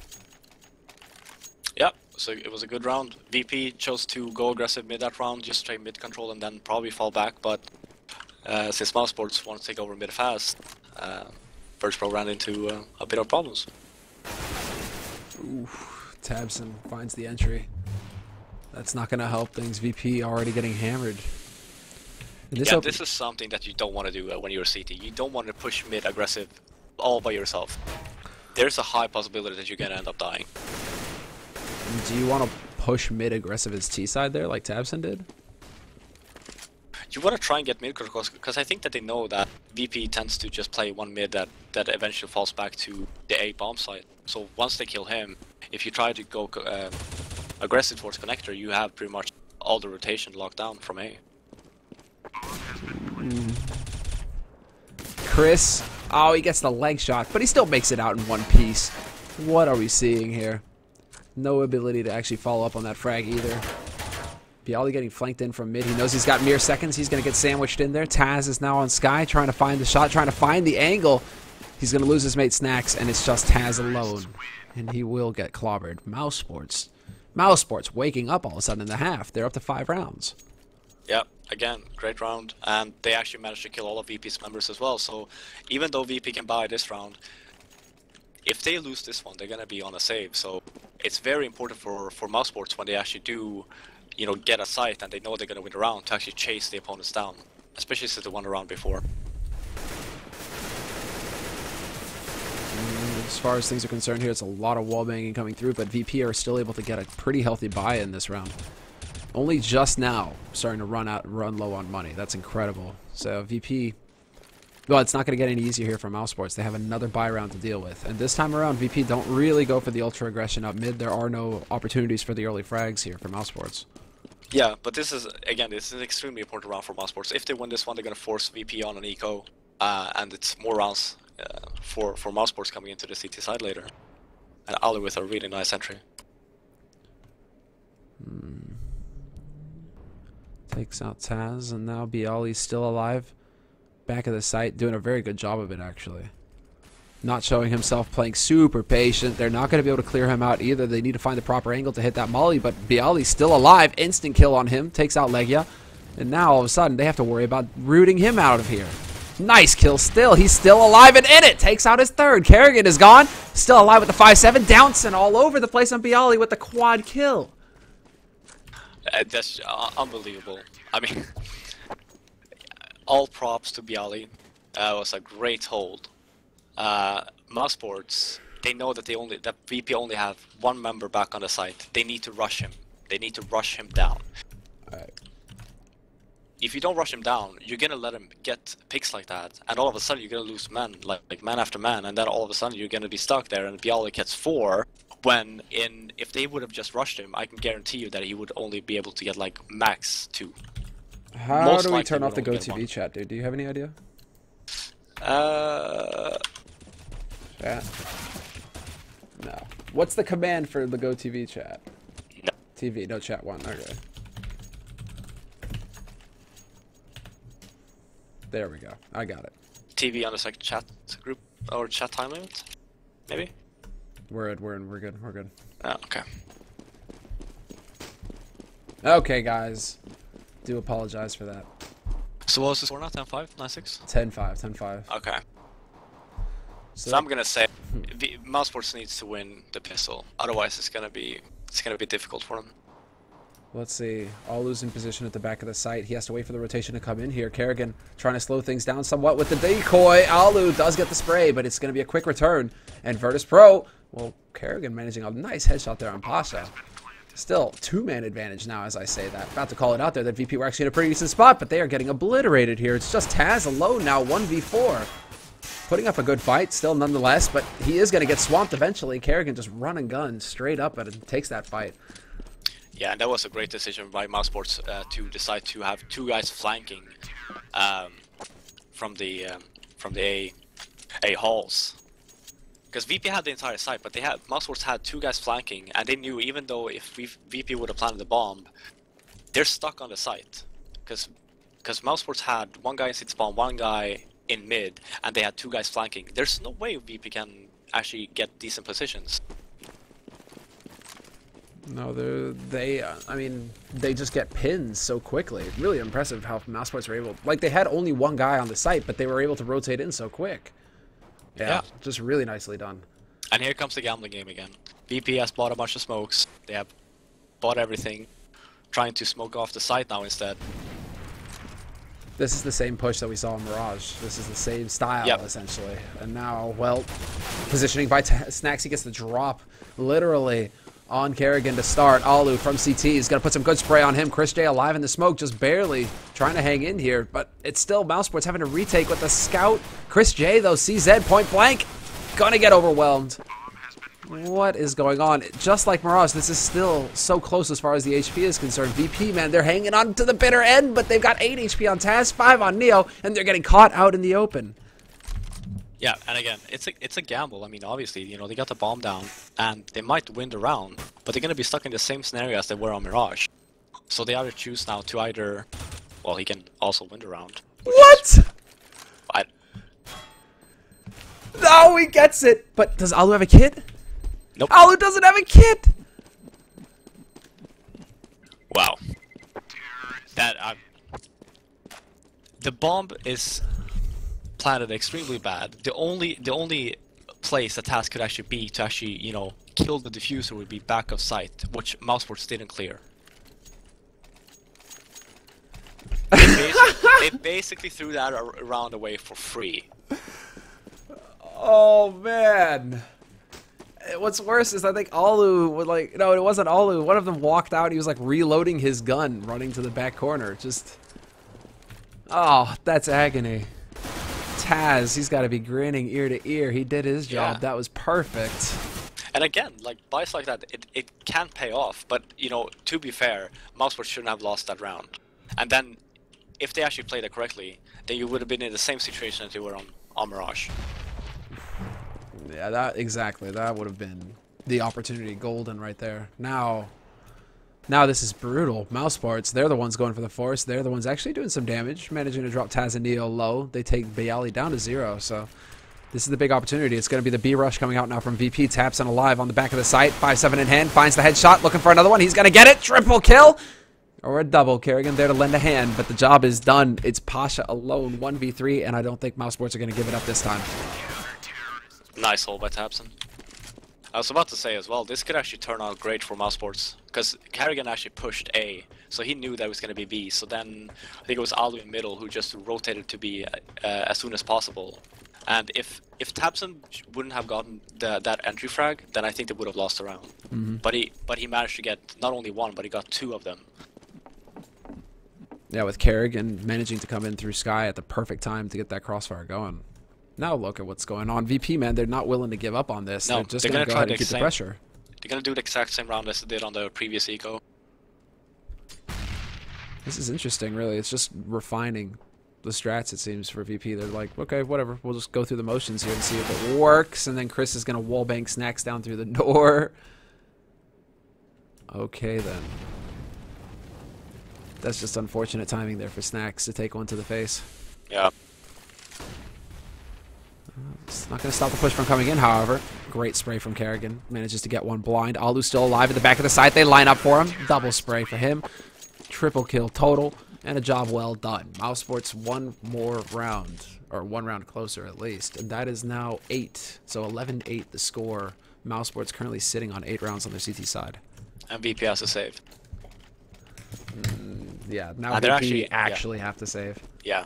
[SPEAKER 2] Yep, so it was a good round. VP chose to go aggressive mid that round, just straight mid control and then probably fall back, but since Mousesports want to take over mid fast, Virtus.Pro ran into a bit of problems.
[SPEAKER 1] Ooh, Tabson finds the entry. That's not going to help things. VP already getting hammered.
[SPEAKER 2] This is something that you don't want to do when you're a CT. You don't want to push mid aggressive all by yourself. There's a high possibility that you're going to end up dying.
[SPEAKER 1] Do you want to push mid aggressive as T side there like Tabson did?
[SPEAKER 2] You want to try and get mid control, because I think that they know that VP tends to just play one mid that eventually falls back to the A bomb site. So once they kill him, if you try to go aggressive towards connector, you have pretty much all the rotation locked down from A.
[SPEAKER 1] Chris, oh, he gets the leg shot, but he still makes it out in one piece. What are we seeing here? No ability to actually follow up on that frag either. Bialy getting flanked in from mid. He knows he's got mere seconds. He's going to get sandwiched in there. Taz is now on Sky, trying to find the shot, trying to find the angle. He's going to lose his mate Snacks, and it's just Taz alone. And he will get clobbered. Mousesports waking up all of a sudden in the half. They're up to 5 rounds.
[SPEAKER 2] Yep, again, great round. And they actually managed to kill all of VP's members as well. So even though VP can buy this round, if they lose this one, they're going to be on a save. So it's very important for Mousesports when they actually do, you know, get a site and they know they're going to win the round to actually chase the opponents down, especially since they won the round before.
[SPEAKER 1] As far as things are concerned here, it's a lot of wall banging coming through, but VP are still able to get a pretty healthy buy in this round. Only just now starting to run low on money. That's incredible. So VP, well, it's not going to get any easier here for Mousesports. They have another buy round to deal with. And this time around, VP don't really go for the ultra aggression up mid. There are no opportunities for the early frags here for Mousesports.
[SPEAKER 2] Yeah, but this is, again, this is an extremely important round for Mousesports. If they win this one, they're going to force VP on an eco, and it's more rounds for Mousesports coming into the CT side later. And Ali with a really nice entry.
[SPEAKER 1] Takes out Taz, and now Bialy's still alive. Back of the site, doing a very good job of it, actually. Not showing himself, playing super patient. They're not going to be able to clear him out either. They need to find the proper angle to hit that molly, but Bialy's still alive. Instant kill on him. Takes out Legia. And now, all of a sudden, they have to worry about rooting him out of here. Nice kill still. He's still alive and in it. Takes out his third. Kerrigan is gone. Still alive with the 5-7. Douncing all over the place on Bialy with the quad kill.
[SPEAKER 2] That's unbelievable. I mean, all props to Bialy. It was a great hold. Mousesports, they know that that VP only have one member back on the site. They need to rush him. They need to rush him down.
[SPEAKER 1] Alright.
[SPEAKER 2] If you don't rush him down, you're gonna let him get picks like that, and all of a sudden you're gonna lose men, like man after man, and then all of a sudden you're gonna be stuck there, and Bialy gets 4. If they would have just rushed him, I can guarantee you that he would only be able to get like max 2.
[SPEAKER 1] How do we turn off the GoTV chat, dude? Do you have any idea? Chat? No. What's the command for the GoTV chat?
[SPEAKER 2] No.
[SPEAKER 1] TV, no chat 1. Okay. There we go. I got it.
[SPEAKER 2] TV on the second chat group or chat time limit, maybe.
[SPEAKER 1] We're good.
[SPEAKER 2] Oh, okay.
[SPEAKER 1] Okay, guys. Do apologize for that.
[SPEAKER 2] So what was the score now? 10-5, 9-6?
[SPEAKER 1] 10-5, 10-5.
[SPEAKER 2] Okay. So I'm gonna say Mousesports needs to win the pistol. Otherwise, it's gonna be difficult for them.
[SPEAKER 1] Let's see. Alu's in position at the back of the site. He has to wait for the rotation to come in here. Kerrigan trying to slow things down somewhat with the decoy. Alu does get the spray, but it's going to be a quick return. And Virtus.Pro, well, Kerrigan managing a nice headshot there on Pasha. Still, 2-man advantage now as I say that. About to call it out there that VP were actually in a pretty decent spot, but they are getting obliterated here. It's just Taz alone now, 1v4. Putting up a good fight still nonetheless, but he is going to get swamped eventually. Kerrigan just run and gun straight up and takes that fight.
[SPEAKER 2] Yeah, and that was a great decision by Mousesports to decide to have 2 guys flanking from the A halls. Because VP had the entire site, but Mousesports had 2 guys flanking, and they knew even though if VP would have planted the bomb, they're stuck on the site. Because Mousesports had 1 guy in city spawn, 1 guy in mid, and they had 2 guys flanking. There's no way VP can actually get decent positions.
[SPEAKER 1] No, I mean, they just get pins so quickly. Really impressive how Mousesports were able, like they had only 1 guy on the site, but they were able to rotate in so quick. Yeah, just really nicely done.
[SPEAKER 2] And here comes the gambling game again. VP has bought a bunch of smokes. They have bought everything, trying to smoke off the site now instead.
[SPEAKER 1] This is the same push that we saw in Mirage. This is the same style, essentially. And now, well, positioning by Snacks, he gets the drop, literally, on Kerrigan to start. Alu from CT is going to put some good spray on him. Chris J alive in the smoke, just barely trying to hang in here. But it's still Mousesports having to retake with the scout. Chris J, though, CZ point blank. Going to get overwhelmed. What is going on? Just like Mirage, this is still so close as far as the HP is concerned. VP, man, they're hanging on to the bitter end, but they've got 8 HP on Taz, 5 on Neo, and they're getting caught out in the open.
[SPEAKER 2] Yeah, and again, it's a gamble. I mean, obviously, you know, they got the bomb down, and they might win the round, but they're going to be stuck in the same scenario as they were on Mirage. So they either choose now to either... Well, he can also win the round.
[SPEAKER 1] What? No, he gets it! But does Alu have a kit?
[SPEAKER 2] Nope.
[SPEAKER 1] Alu doesn't have a kit!
[SPEAKER 2] Wow. The bomb is planted extremely bad. The only place that task could actually be to actually, you know, kill the diffuser would be back of sight, which Mousesports didn't clear. They basically threw that around away for free.
[SPEAKER 1] Oh man. What's worse is I think Alu would like, no, it wasn't Alu. One of them walked out. He was like reloading his gun, running to the back corner. Just, oh, that's agony. Taz, he's got to be grinning ear to ear. He did his job. Yeah. That was perfect.
[SPEAKER 2] And again, like buys like that, it can pay off. But you know, to be fair, Mousesports shouldn't have lost that round. And then, if they actually played it correctly, then you would have been in the same situation that you were on Mirage.
[SPEAKER 1] Yeah, that exactly. That would have been the opportunity golden right there. Now this is brutal. Mousesports, they're the ones going for the force. They're the ones actually doing some damage, managing to drop Taz and Neo low. They take Bialy down to 0, so this is the big opportunity. It's going to be the B rush coming out now from VP. Taps and alive on the back of the site. 5-7 in hand, finds the headshot, looking for another one. He's going to get it. Triple kill. Or a double. Kerrigan there to lend a hand, but the job is done. It's Pasha alone, 1v3, and I don't think Mousesports are going to give it up this time.
[SPEAKER 2] Nice hole by Tapson. I was about to say as well, this could actually turn out great for Mousesports, because Carrigan actually pushed A, so he knew that it was going to be B, so then I think it was Alu in middle who just rotated to B as soon as possible. And if Tabson wouldn't have gotten that entry frag, then I think they would have lost the round. But he managed to get not only one, but he got 2 of them.
[SPEAKER 1] Yeah, with Kerrigan managing to come in through Sky at the perfect time to get that crossfire going. Now look at what's going on. VP, man, they're not willing to give up on this. No, they're just going to go ahead and keep the pressure.
[SPEAKER 2] They're going to do the exact same round as they did on the previous eco.
[SPEAKER 1] This is interesting, really. It's just refining the strats, it seems, for VP. They're like, okay, whatever. We'll just go through the motions here and see if it works. And then Chris is going to wallbang Snacks down through the door. Okay, then. That's just unfortunate timing there for Snacks to take one to the face.
[SPEAKER 2] Yeah.
[SPEAKER 1] It's not going to stop the push from coming in, however. Great spray from Kerrigan. Manages to get one blind. Alu's still alive at the back of the site. They line up for him. Double spray for him. Triple kill total. And a job well done. Mousesports one more round. Or one round closer, at least. And that is now 8. So 11-8 the score. Mousesports currently sitting on 8 rounds on their CT side.
[SPEAKER 2] And VP has to save.
[SPEAKER 1] Yeah, now VP actually have to save.
[SPEAKER 2] Yeah.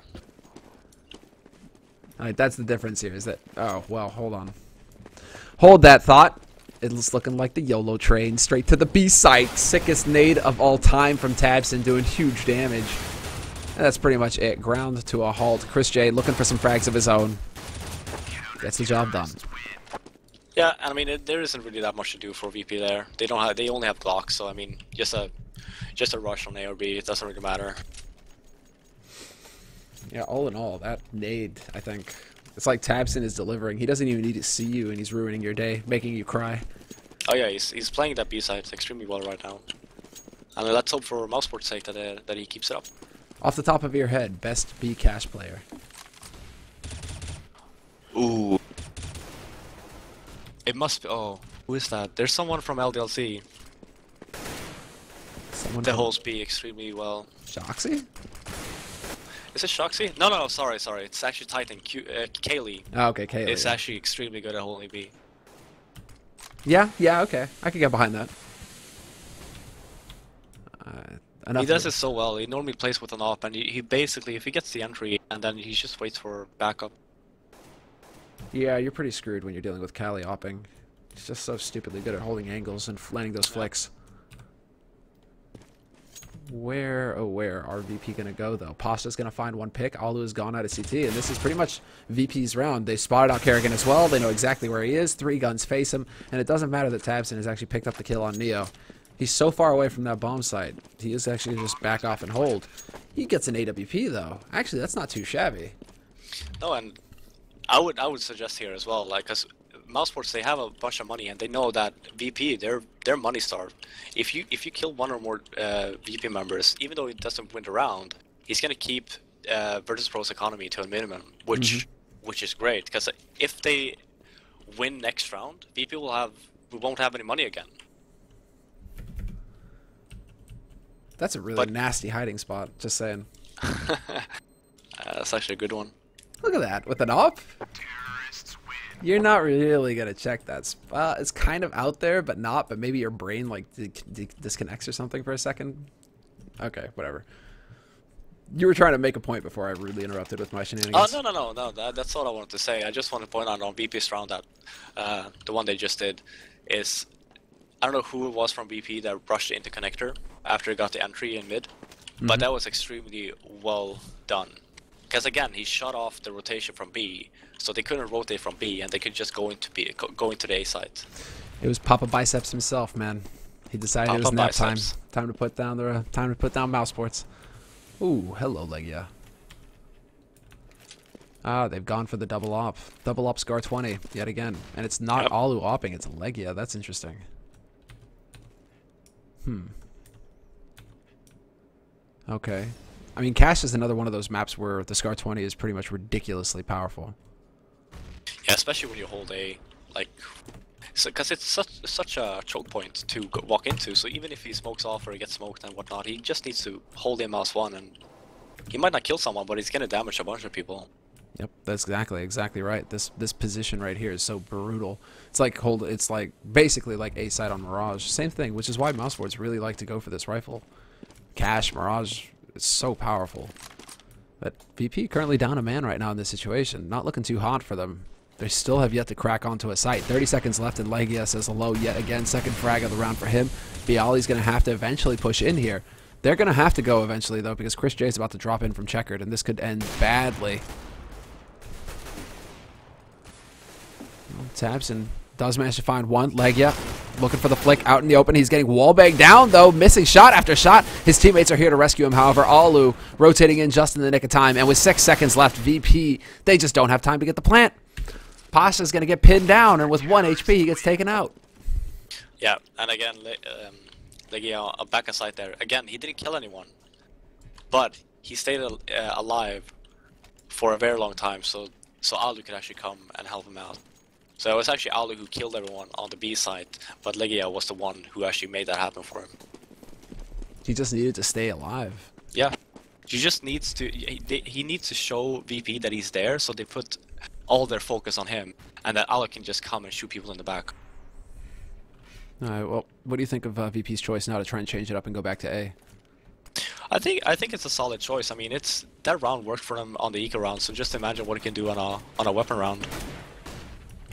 [SPEAKER 1] Alright, that's the difference here, is that... Oh, well, hold on. Hold that thought. It's looking like the YOLO train. Straight to the B site. Sickest nade of all time from Tabson, doing huge damage. And that's pretty much it. Ground to a halt. Chris J looking for some frags of his own. Gets the job done.
[SPEAKER 2] Yeah, and I mean, there isn't really that much to do for VP there. They don't have. They only have Glocks, so I mean, just a rush on A or B. It doesn't really matter.
[SPEAKER 1] Yeah, all in all, that nade, I think, it's like Tabson is delivering. He doesn't even need to see you, and he's ruining your day, making you cry.
[SPEAKER 2] Oh yeah, he's playing that B side extremely well right now. And let's hope for Mousesports' sake that he keeps it up.
[SPEAKER 1] Off the top of your head, best B cash player.
[SPEAKER 2] Ooh. It must be. Oh, who is that? There's someone from LDLC.
[SPEAKER 1] Someone
[SPEAKER 2] that holds B extremely well.
[SPEAKER 1] Shoxy?
[SPEAKER 2] Is it Shoxy? No, sorry. It's actually Titan. Kaylee.
[SPEAKER 1] Oh, okay, Kaylee.
[SPEAKER 2] It's actually extremely good at holding B.
[SPEAKER 1] Yeah, okay. I can get behind that.
[SPEAKER 2] He does it so well. He normally plays with an op, and he basically, if he gets the entry, and then he just waits for backup.
[SPEAKER 1] Yeah, you're pretty screwed when you're dealing with Kali opping. He's just so stupidly good at holding angles and landing those flicks. Where are VP going to go, though? Pasta's going to find one pick. Alu is gone out of CT, and this is pretty much VP's round. They spotted out Kerrigan as well. They know exactly where he is. 3 guns face him, and it doesn't matter that Tabson has actually picked up the kill on Neo. He's so far away from that bomb site. He is actually just back off and hold. He gets an AWP, though. Actually, that's not too shabby.
[SPEAKER 2] No, and I would suggest here as well, like, because Mousesports, they have a bunch of money, and they know that VP, they're money starved. If you kill 1 or more VP members, even though he doesn't win the round, he's gonna keep Virtus.Pro's economy to a minimum, which is great, because if they win next round, VP we won't have any money again.
[SPEAKER 1] That's a really nasty hiding spot. Just saying.
[SPEAKER 2] That's actually a good one.
[SPEAKER 1] Look at that with an op. You're not really gonna check that. It's kind of out there, but not. But maybe your brain like disconnects or something for a second. Okay, whatever. You were trying to make a point before I rudely interrupted with my shenanigans.
[SPEAKER 2] Oh no. That's all I wanted to say. I just want to point out on VP's round that the one they just did is, I don't know who it was from VP that rushed into connector after he got the entry in mid, but that was extremely well done. Because again, he shut off the rotation from B, so they couldn't rotate from B, and they could just go into the A site.
[SPEAKER 1] It was Papa Biceps himself, man. He decided it was nap time. Time to put down Mousesports. Ooh, hello, Legia. Ah, they've gone for the double op. Double op Scar 20 yet again, and it's not Alu opping. It's Legia. That's interesting. Okay. I mean, Cash is another one of those maps where the Scar 20 is pretty much ridiculously powerful.
[SPEAKER 2] Yeah, especially when you hold A, like, because it's such a choke point to walk into. So even if he smokes off or he gets smoked and whatnot, he just needs to hold in mouse 1, and he might not kill someone, but he's gonna damage a bunch of people.
[SPEAKER 1] Yep, that's exactly right. This position right here is so brutal. It's like basically like A side on Mirage. Same thing, which is why Mousesports really like to go for this rifle. Cash Mirage is so powerful. But VP currently down a man right now in this situation. Not looking too hot for them. They still have yet to crack onto a site. 30 seconds left, and Legia says hello yet again. Second frag of the round for him. Bialy's going to have to eventually push in here. They're going to have to go eventually, though, because Chris J is about to drop in from checkered, and this could end badly. Tabson does manage to find one. Legia looking for the flick out in the open. He's getting wallbanged down, though, missing shot after shot. His teammates are here to rescue him, however. Alu rotating in just in the nick of time, and with 6 seconds left, VP, they just don't have time to get the plant. Pasha's going to get pinned down, and with 1 HP, he gets taken out.
[SPEAKER 2] Yeah, and again, Legia, a back aside there. Again, he didn't kill anyone, but he stayed alive for a very long time, so Alu could actually come and help him out. So it was actually Alu who killed everyone on the B side, but Legia was the one who actually made that happen for him.
[SPEAKER 1] He just needed to stay alive.
[SPEAKER 2] Yeah, he just needs to. He needs to show VP that he's there, so they put all their focus on him, and that Alu can just come and shoot people in the back.
[SPEAKER 1] All right. Well, what do you think of VP's choice now to try and change it up and go back to A?
[SPEAKER 2] I think it's a solid choice. I mean, that round worked for him on the eco round, so just imagine what he can do on a weapon round.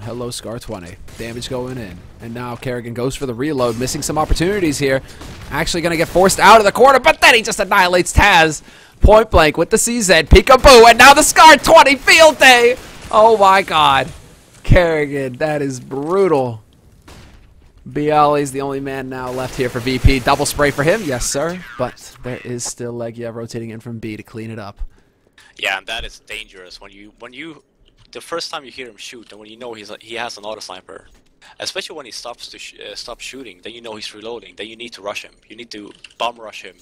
[SPEAKER 1] Hello, Scar 20. Damage going in. And now Kerrigan goes for the reload, missing some opportunities here. Actually going to get forced out of the corner, but then he just annihilates Taz. Point blank with the CZ. Peekaboo, and now the Scar 20 field day. Oh my god. Kerrigan, that is brutal. Bialy's the only man now left here for VP. Double spray for him, yes sir. But there is still Legia rotating in from B to clean it up.
[SPEAKER 2] Yeah, and that is dangerous when you the first time you hear him shoot, and when you know he has an auto sniper, especially when he stops shooting, then you know he's reloading. Then you need to rush him. You need to bomb rush him.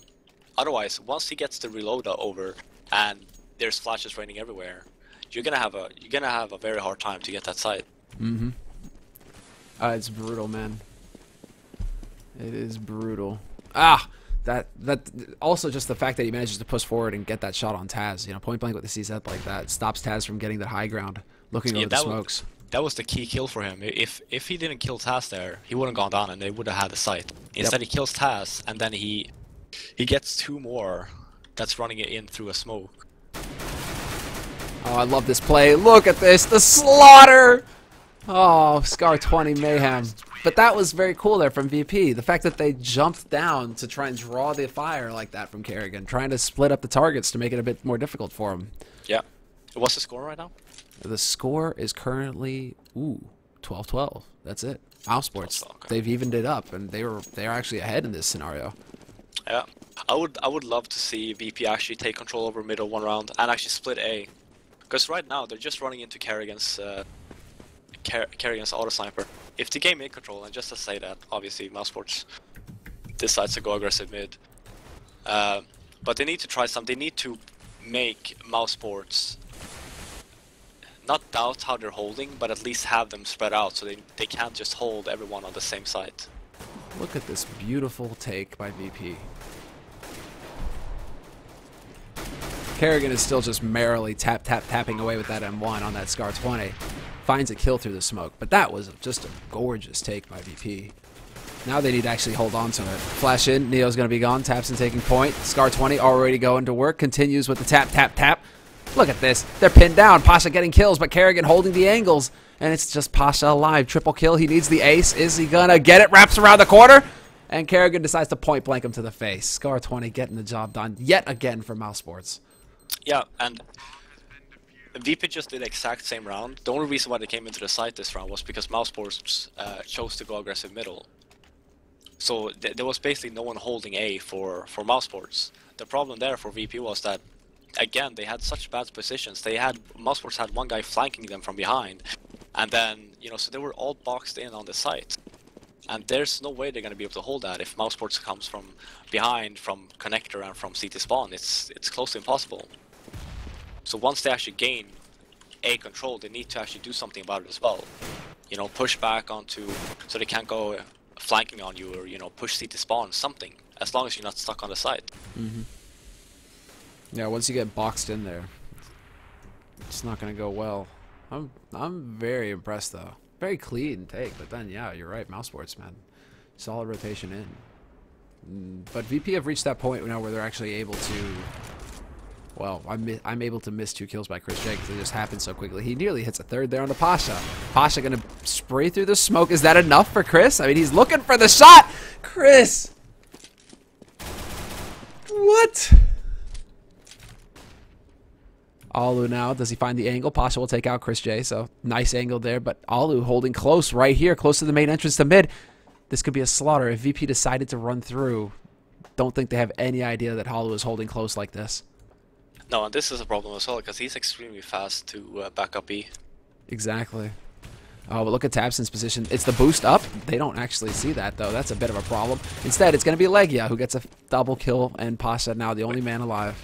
[SPEAKER 2] Otherwise, once he gets the reload over and there's flashes raining everywhere, you're gonna have a very hard time to get that site.
[SPEAKER 1] Mm-hmm. It's brutal, man. It is brutal. That also just the fact that he manages to push forward and get that shot on Taz, you know, point blank with the CZ like that, stops Taz from getting that high ground, looking over the smokes.
[SPEAKER 2] That was the key kill for him. If he didn't kill Taz there, he wouldn't have gone down and they would have had the site. Instead, he kills Taz, and then he gets 2 more that's running it in through a smoke.
[SPEAKER 1] Oh, I love this play. Look at this, the slaughter! Oh, Scar 20 mayhem. But that was very cool there from VP. The fact that they jumped down to try and draw the fire like that from Kerrigan, trying to split up the targets to make it a bit more difficult for him.
[SPEAKER 2] Yeah. What's the score right now?
[SPEAKER 1] The score is currently 12-12. That's it. Mousesports. Okay. They've evened it up, and they're actually ahead in this scenario.
[SPEAKER 2] Yeah. I would love to see VP actually take control over middle one round and actually split A. Because right now they're just running into Kerrigan's auto sniper. If the game mid control, and just to say that, obviously Mousesports decides to go aggressive mid. But they need to try something. They need to make Mousesports not doubt how they're holding, but at least have them spread out so they can't just hold everyone on the same site.
[SPEAKER 1] Look at this beautiful take by VP. Kerrigan is still just merrily tapping away with that M1 on that Scar 20. Finds a kill through the smoke, but that was just a gorgeous take by VP. Now they need to actually hold on to it. Flash in, Neo's going to be gone, Tapson taking point. Scar 20 already going to work, continues with the tap. Look at this, they're pinned down, Pasha getting kills, but Kerrigan holding the angles, and it's just Pasha alive. Triple kill, he needs the ace, is he gonna get it? Wraps around the corner, and Kerrigan decides to point blank him to the face. Scar 20 getting the job done yet again for Mousesports.
[SPEAKER 2] Yeah, and VP just did the exact same round. The only reason why they came into the site this round was because Mousesports chose to go aggressive middle. So there was basically no one holding A for Mousesports. The problem there for VP was that, again, they had such bad positions. Mousesports had one guy flanking them from behind, and then, you know, so they were all boxed in on the site. And there's no way they're going to be able to hold that if Mousesports comes from behind, from connector and from CT spawn. It's close to impossible. So once they actually gain A control, they need to actually do something about it as well. You know, push back onto, so they can't go flanking on you, or, you know, push CT spawn, something, as long as you're not stuck on the site.
[SPEAKER 1] Yeah, once you get boxed in there, It's not gonna go well. I'm very impressed though. Very clean take, but then yeah, you're right. Mousesports, man, solid rotation in. But VP have reached that point now where they're actually able to. Well, I'm able to miss 2 kills by Chris J because it just happened so quickly. He nearly hits a 3rd there on the Pasha. Pasha gonna spray through the smoke. Is that enough for Chris? I mean, he's looking for the shot. Chris, what? Alu now, does he find the angle? Pasha will take out Chris J, so nice angle there, but Alu holding close right here, close to the main entrance to mid. This could be a slaughter. If VP decided to run through, don't think they have any idea that Alu is holding close like this.
[SPEAKER 2] No, and this is a problem as well, because he's extremely fast to back up E.
[SPEAKER 1] Exactly. Oh, but look at tabseN's position. It's the boost up. They don't actually see that, though. That's a bit of a problem. Instead, it's going to be Legia who gets a double kill, and Pasha now the only man alive.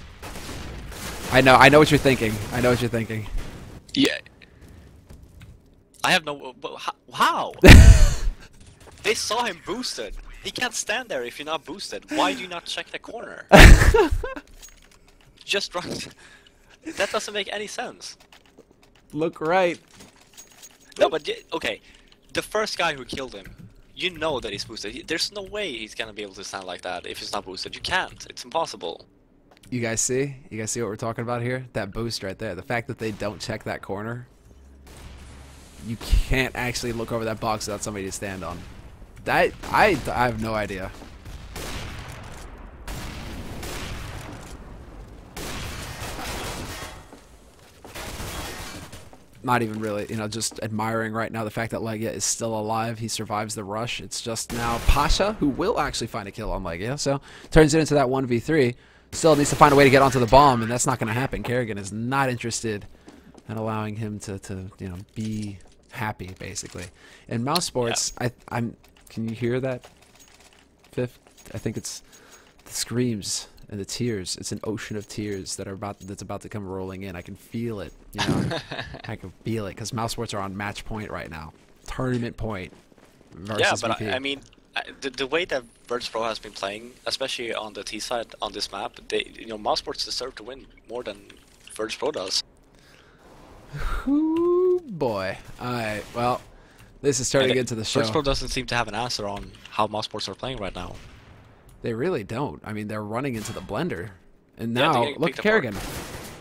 [SPEAKER 1] I know what you're thinking. I know what you're thinking.
[SPEAKER 2] Yeah. I have no... How? They saw him boosted. He can't stand there if you're not boosted. Why do you not check the corner? Just run. That doesn't make any sense.
[SPEAKER 1] Look right.
[SPEAKER 2] No, but okay. The first guy who killed him, you know that he's boosted. There's no way he's gonna be able to stand like that if he's not boosted. You can't. It's impossible.
[SPEAKER 1] You guys see? You guys see what we're talking about here? That boost right there. The fact that they don't check that corner. You can't actually look over that box without somebody to stand on. That I have no idea. Not even really, you know, just admiring right now the fact that Legia is still alive. He survives the rush. It's just now Pasha who will actually find a kill on Legia. So turns it into that 1v3. Still needs to find a way to get onto the bomb, and that's not going to happen. Kerrigan is not interested in allowing him to you know, be happy, basically. And Mousesports, yeah. Can you hear that, Fifth? I think it's the screams and the tears. It's an ocean of tears that's about to come rolling in. I can feel it, you know. I can feel it because Mousesports are on match point right now, tournament point.
[SPEAKER 2] Yeah, but I mean, the way that Virtus.Pro has been playing, especially on the T side on this map, Mousesports deserve to win more than Virtus.Pro does.
[SPEAKER 1] Ooh, boy. Alright, well, this is turning into the show.
[SPEAKER 2] Virtus.Pro doesn't seem to have an answer on how Mousesports are playing right now.
[SPEAKER 1] They really don't. I mean, they're running into the blender. And now, yeah, look at Kerrigan.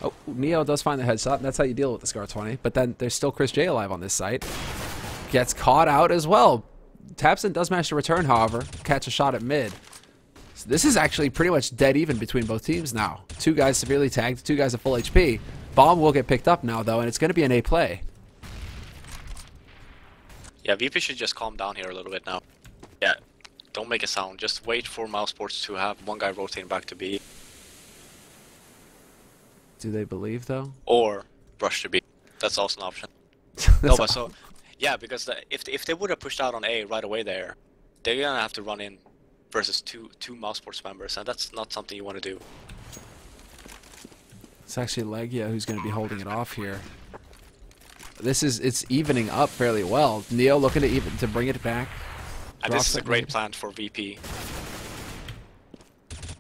[SPEAKER 1] Oh, Neo does find the headshot, and that's how you deal with the Scar 20. But then there's still Chris J alive on this site. Gets caught out as well. tabseN does manage to return, however, catch a shot at mid. So this is actually pretty much dead even between both teams now. 2 guys severely tagged, 2 guys at full HP. Bomb will get picked up now, though, and it's going to be an A play.
[SPEAKER 2] Yeah, VP should just calm down here a little bit now. Yeah, don't make a sound. Just wait for Mousesports to have one guy rotating back to B.
[SPEAKER 1] Do they believe, though?
[SPEAKER 2] Or rush to B. That's also an option. No, but so... Yeah, because if they would have pushed out on A right away there, they're gonna have to run in versus two Mousesports members, and that's not something you want to do.
[SPEAKER 1] It's actually Legia who's going to be holding it off here. It's evening up fairly well. Neo looking to bring it back.
[SPEAKER 2] And this is a great plan for VP.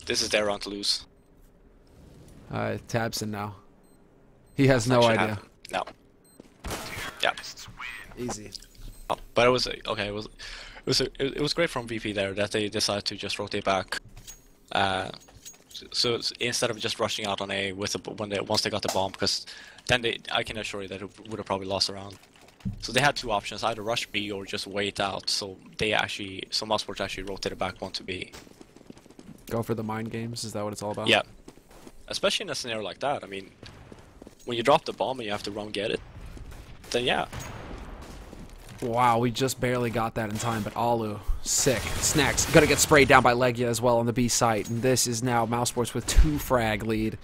[SPEAKER 2] This is their run to lose.
[SPEAKER 1] tabseN now. He has no idea.
[SPEAKER 2] No. Yeah.
[SPEAKER 1] Easy.
[SPEAKER 2] Oh, but it was okay. It was great from VP there that they decided to just rotate back. So instead of just rushing out on A once they got the bomb, because then I can assure you that it would have probably lost a round. So they had 2 options: either rush B or just wait out. So Mousesports actually rotated back one to B.
[SPEAKER 1] Go for the mind games. Is that what it's all about?
[SPEAKER 2] Yeah. Especially in a scenario like that. I mean, when you drop the bomb and you have to run get it, then yeah.
[SPEAKER 1] Wow, we just barely got that in time, but Alu, sick. Snacks, gonna get sprayed down by Legia as well on the B site, and this is now Mousesports with 2 frag lead.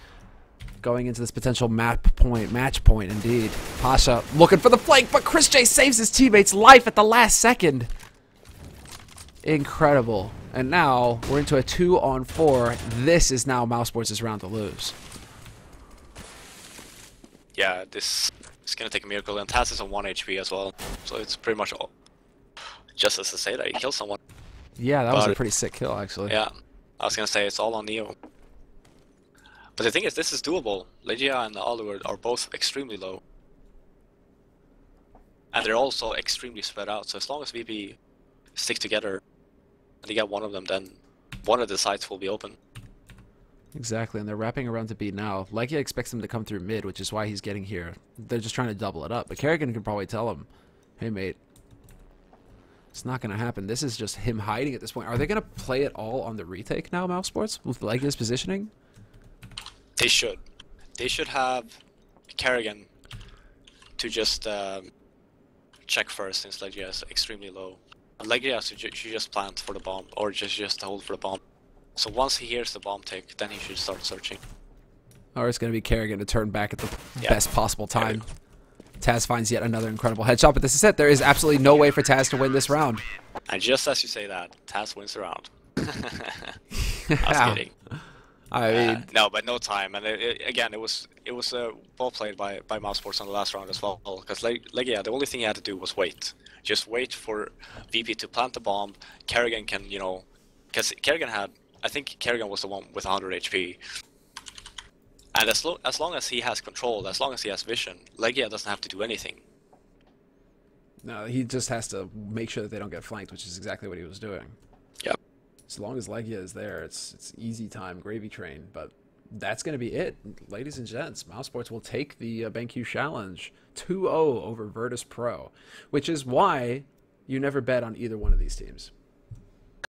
[SPEAKER 1] Going into this potential match point indeed. Pasha looking for the flank, but Chris J saves his teammate's life at the last second. Incredible. And now, we're into a 2-on-4. This is now Mousesports' round to lose.
[SPEAKER 2] Yeah, this... It's gonna take a miracle, and Taz is on 1 HP as well, so it's pretty much all just as to say that he killed someone.
[SPEAKER 1] Yeah, that was a pretty sick kill, actually.
[SPEAKER 2] Yeah, I was gonna say it's all on Neo. But the thing is, this is doable. Legia and Oliver are both extremely low. And they're also extremely spread out, so as long as VP stick together and they get one of them, then one of the sides will be open.
[SPEAKER 1] Exactly, and they're wrapping around to B now. Legia expects him to come through mid, which is why he's getting here. They're just trying to double it up. But Kerrigan can probably tell him, hey, mate, it's not going to happen. This is just him hiding at this point. Are they going to play it all on the retake now, Mousesports, with Legia's positioning?
[SPEAKER 2] They should. They should have Kerrigan to just check first, since Legia is extremely low. And Legia should just plant for the bomb, or just hold for the bomb. So once he hears the bomb tick, then he should start searching.
[SPEAKER 1] Or it's going to be Kerrigan to turn back at the best possible time. Taz finds yet another incredible headshot, but this is it. There is absolutely no way for Taz to win this round.
[SPEAKER 2] And just as you say that, Taz wins the round. I was kidding.
[SPEAKER 1] I mean,
[SPEAKER 2] no, but no time. And again, it was well played by Mousesports on the last round as well. Because Legia, the only thing he had to do was wait. Just wait for VP to plant the bomb. Kerrigan can, you know, because Kerrigan had, I think Kerrigan was the one with 100 HP. And as long as he has control, as long as he has vision, Legia doesn't have to do anything.
[SPEAKER 1] No, he just has to make sure that they don't get flanked, which is exactly what he was doing.
[SPEAKER 2] Yep.
[SPEAKER 1] As long as Legia is there, it's easy time, gravy train. But that's going to be it, ladies and gents. Mousesports will take the BenQ challenge 2-0 over Virtus.Pro, which is why you never bet on either one of these teams.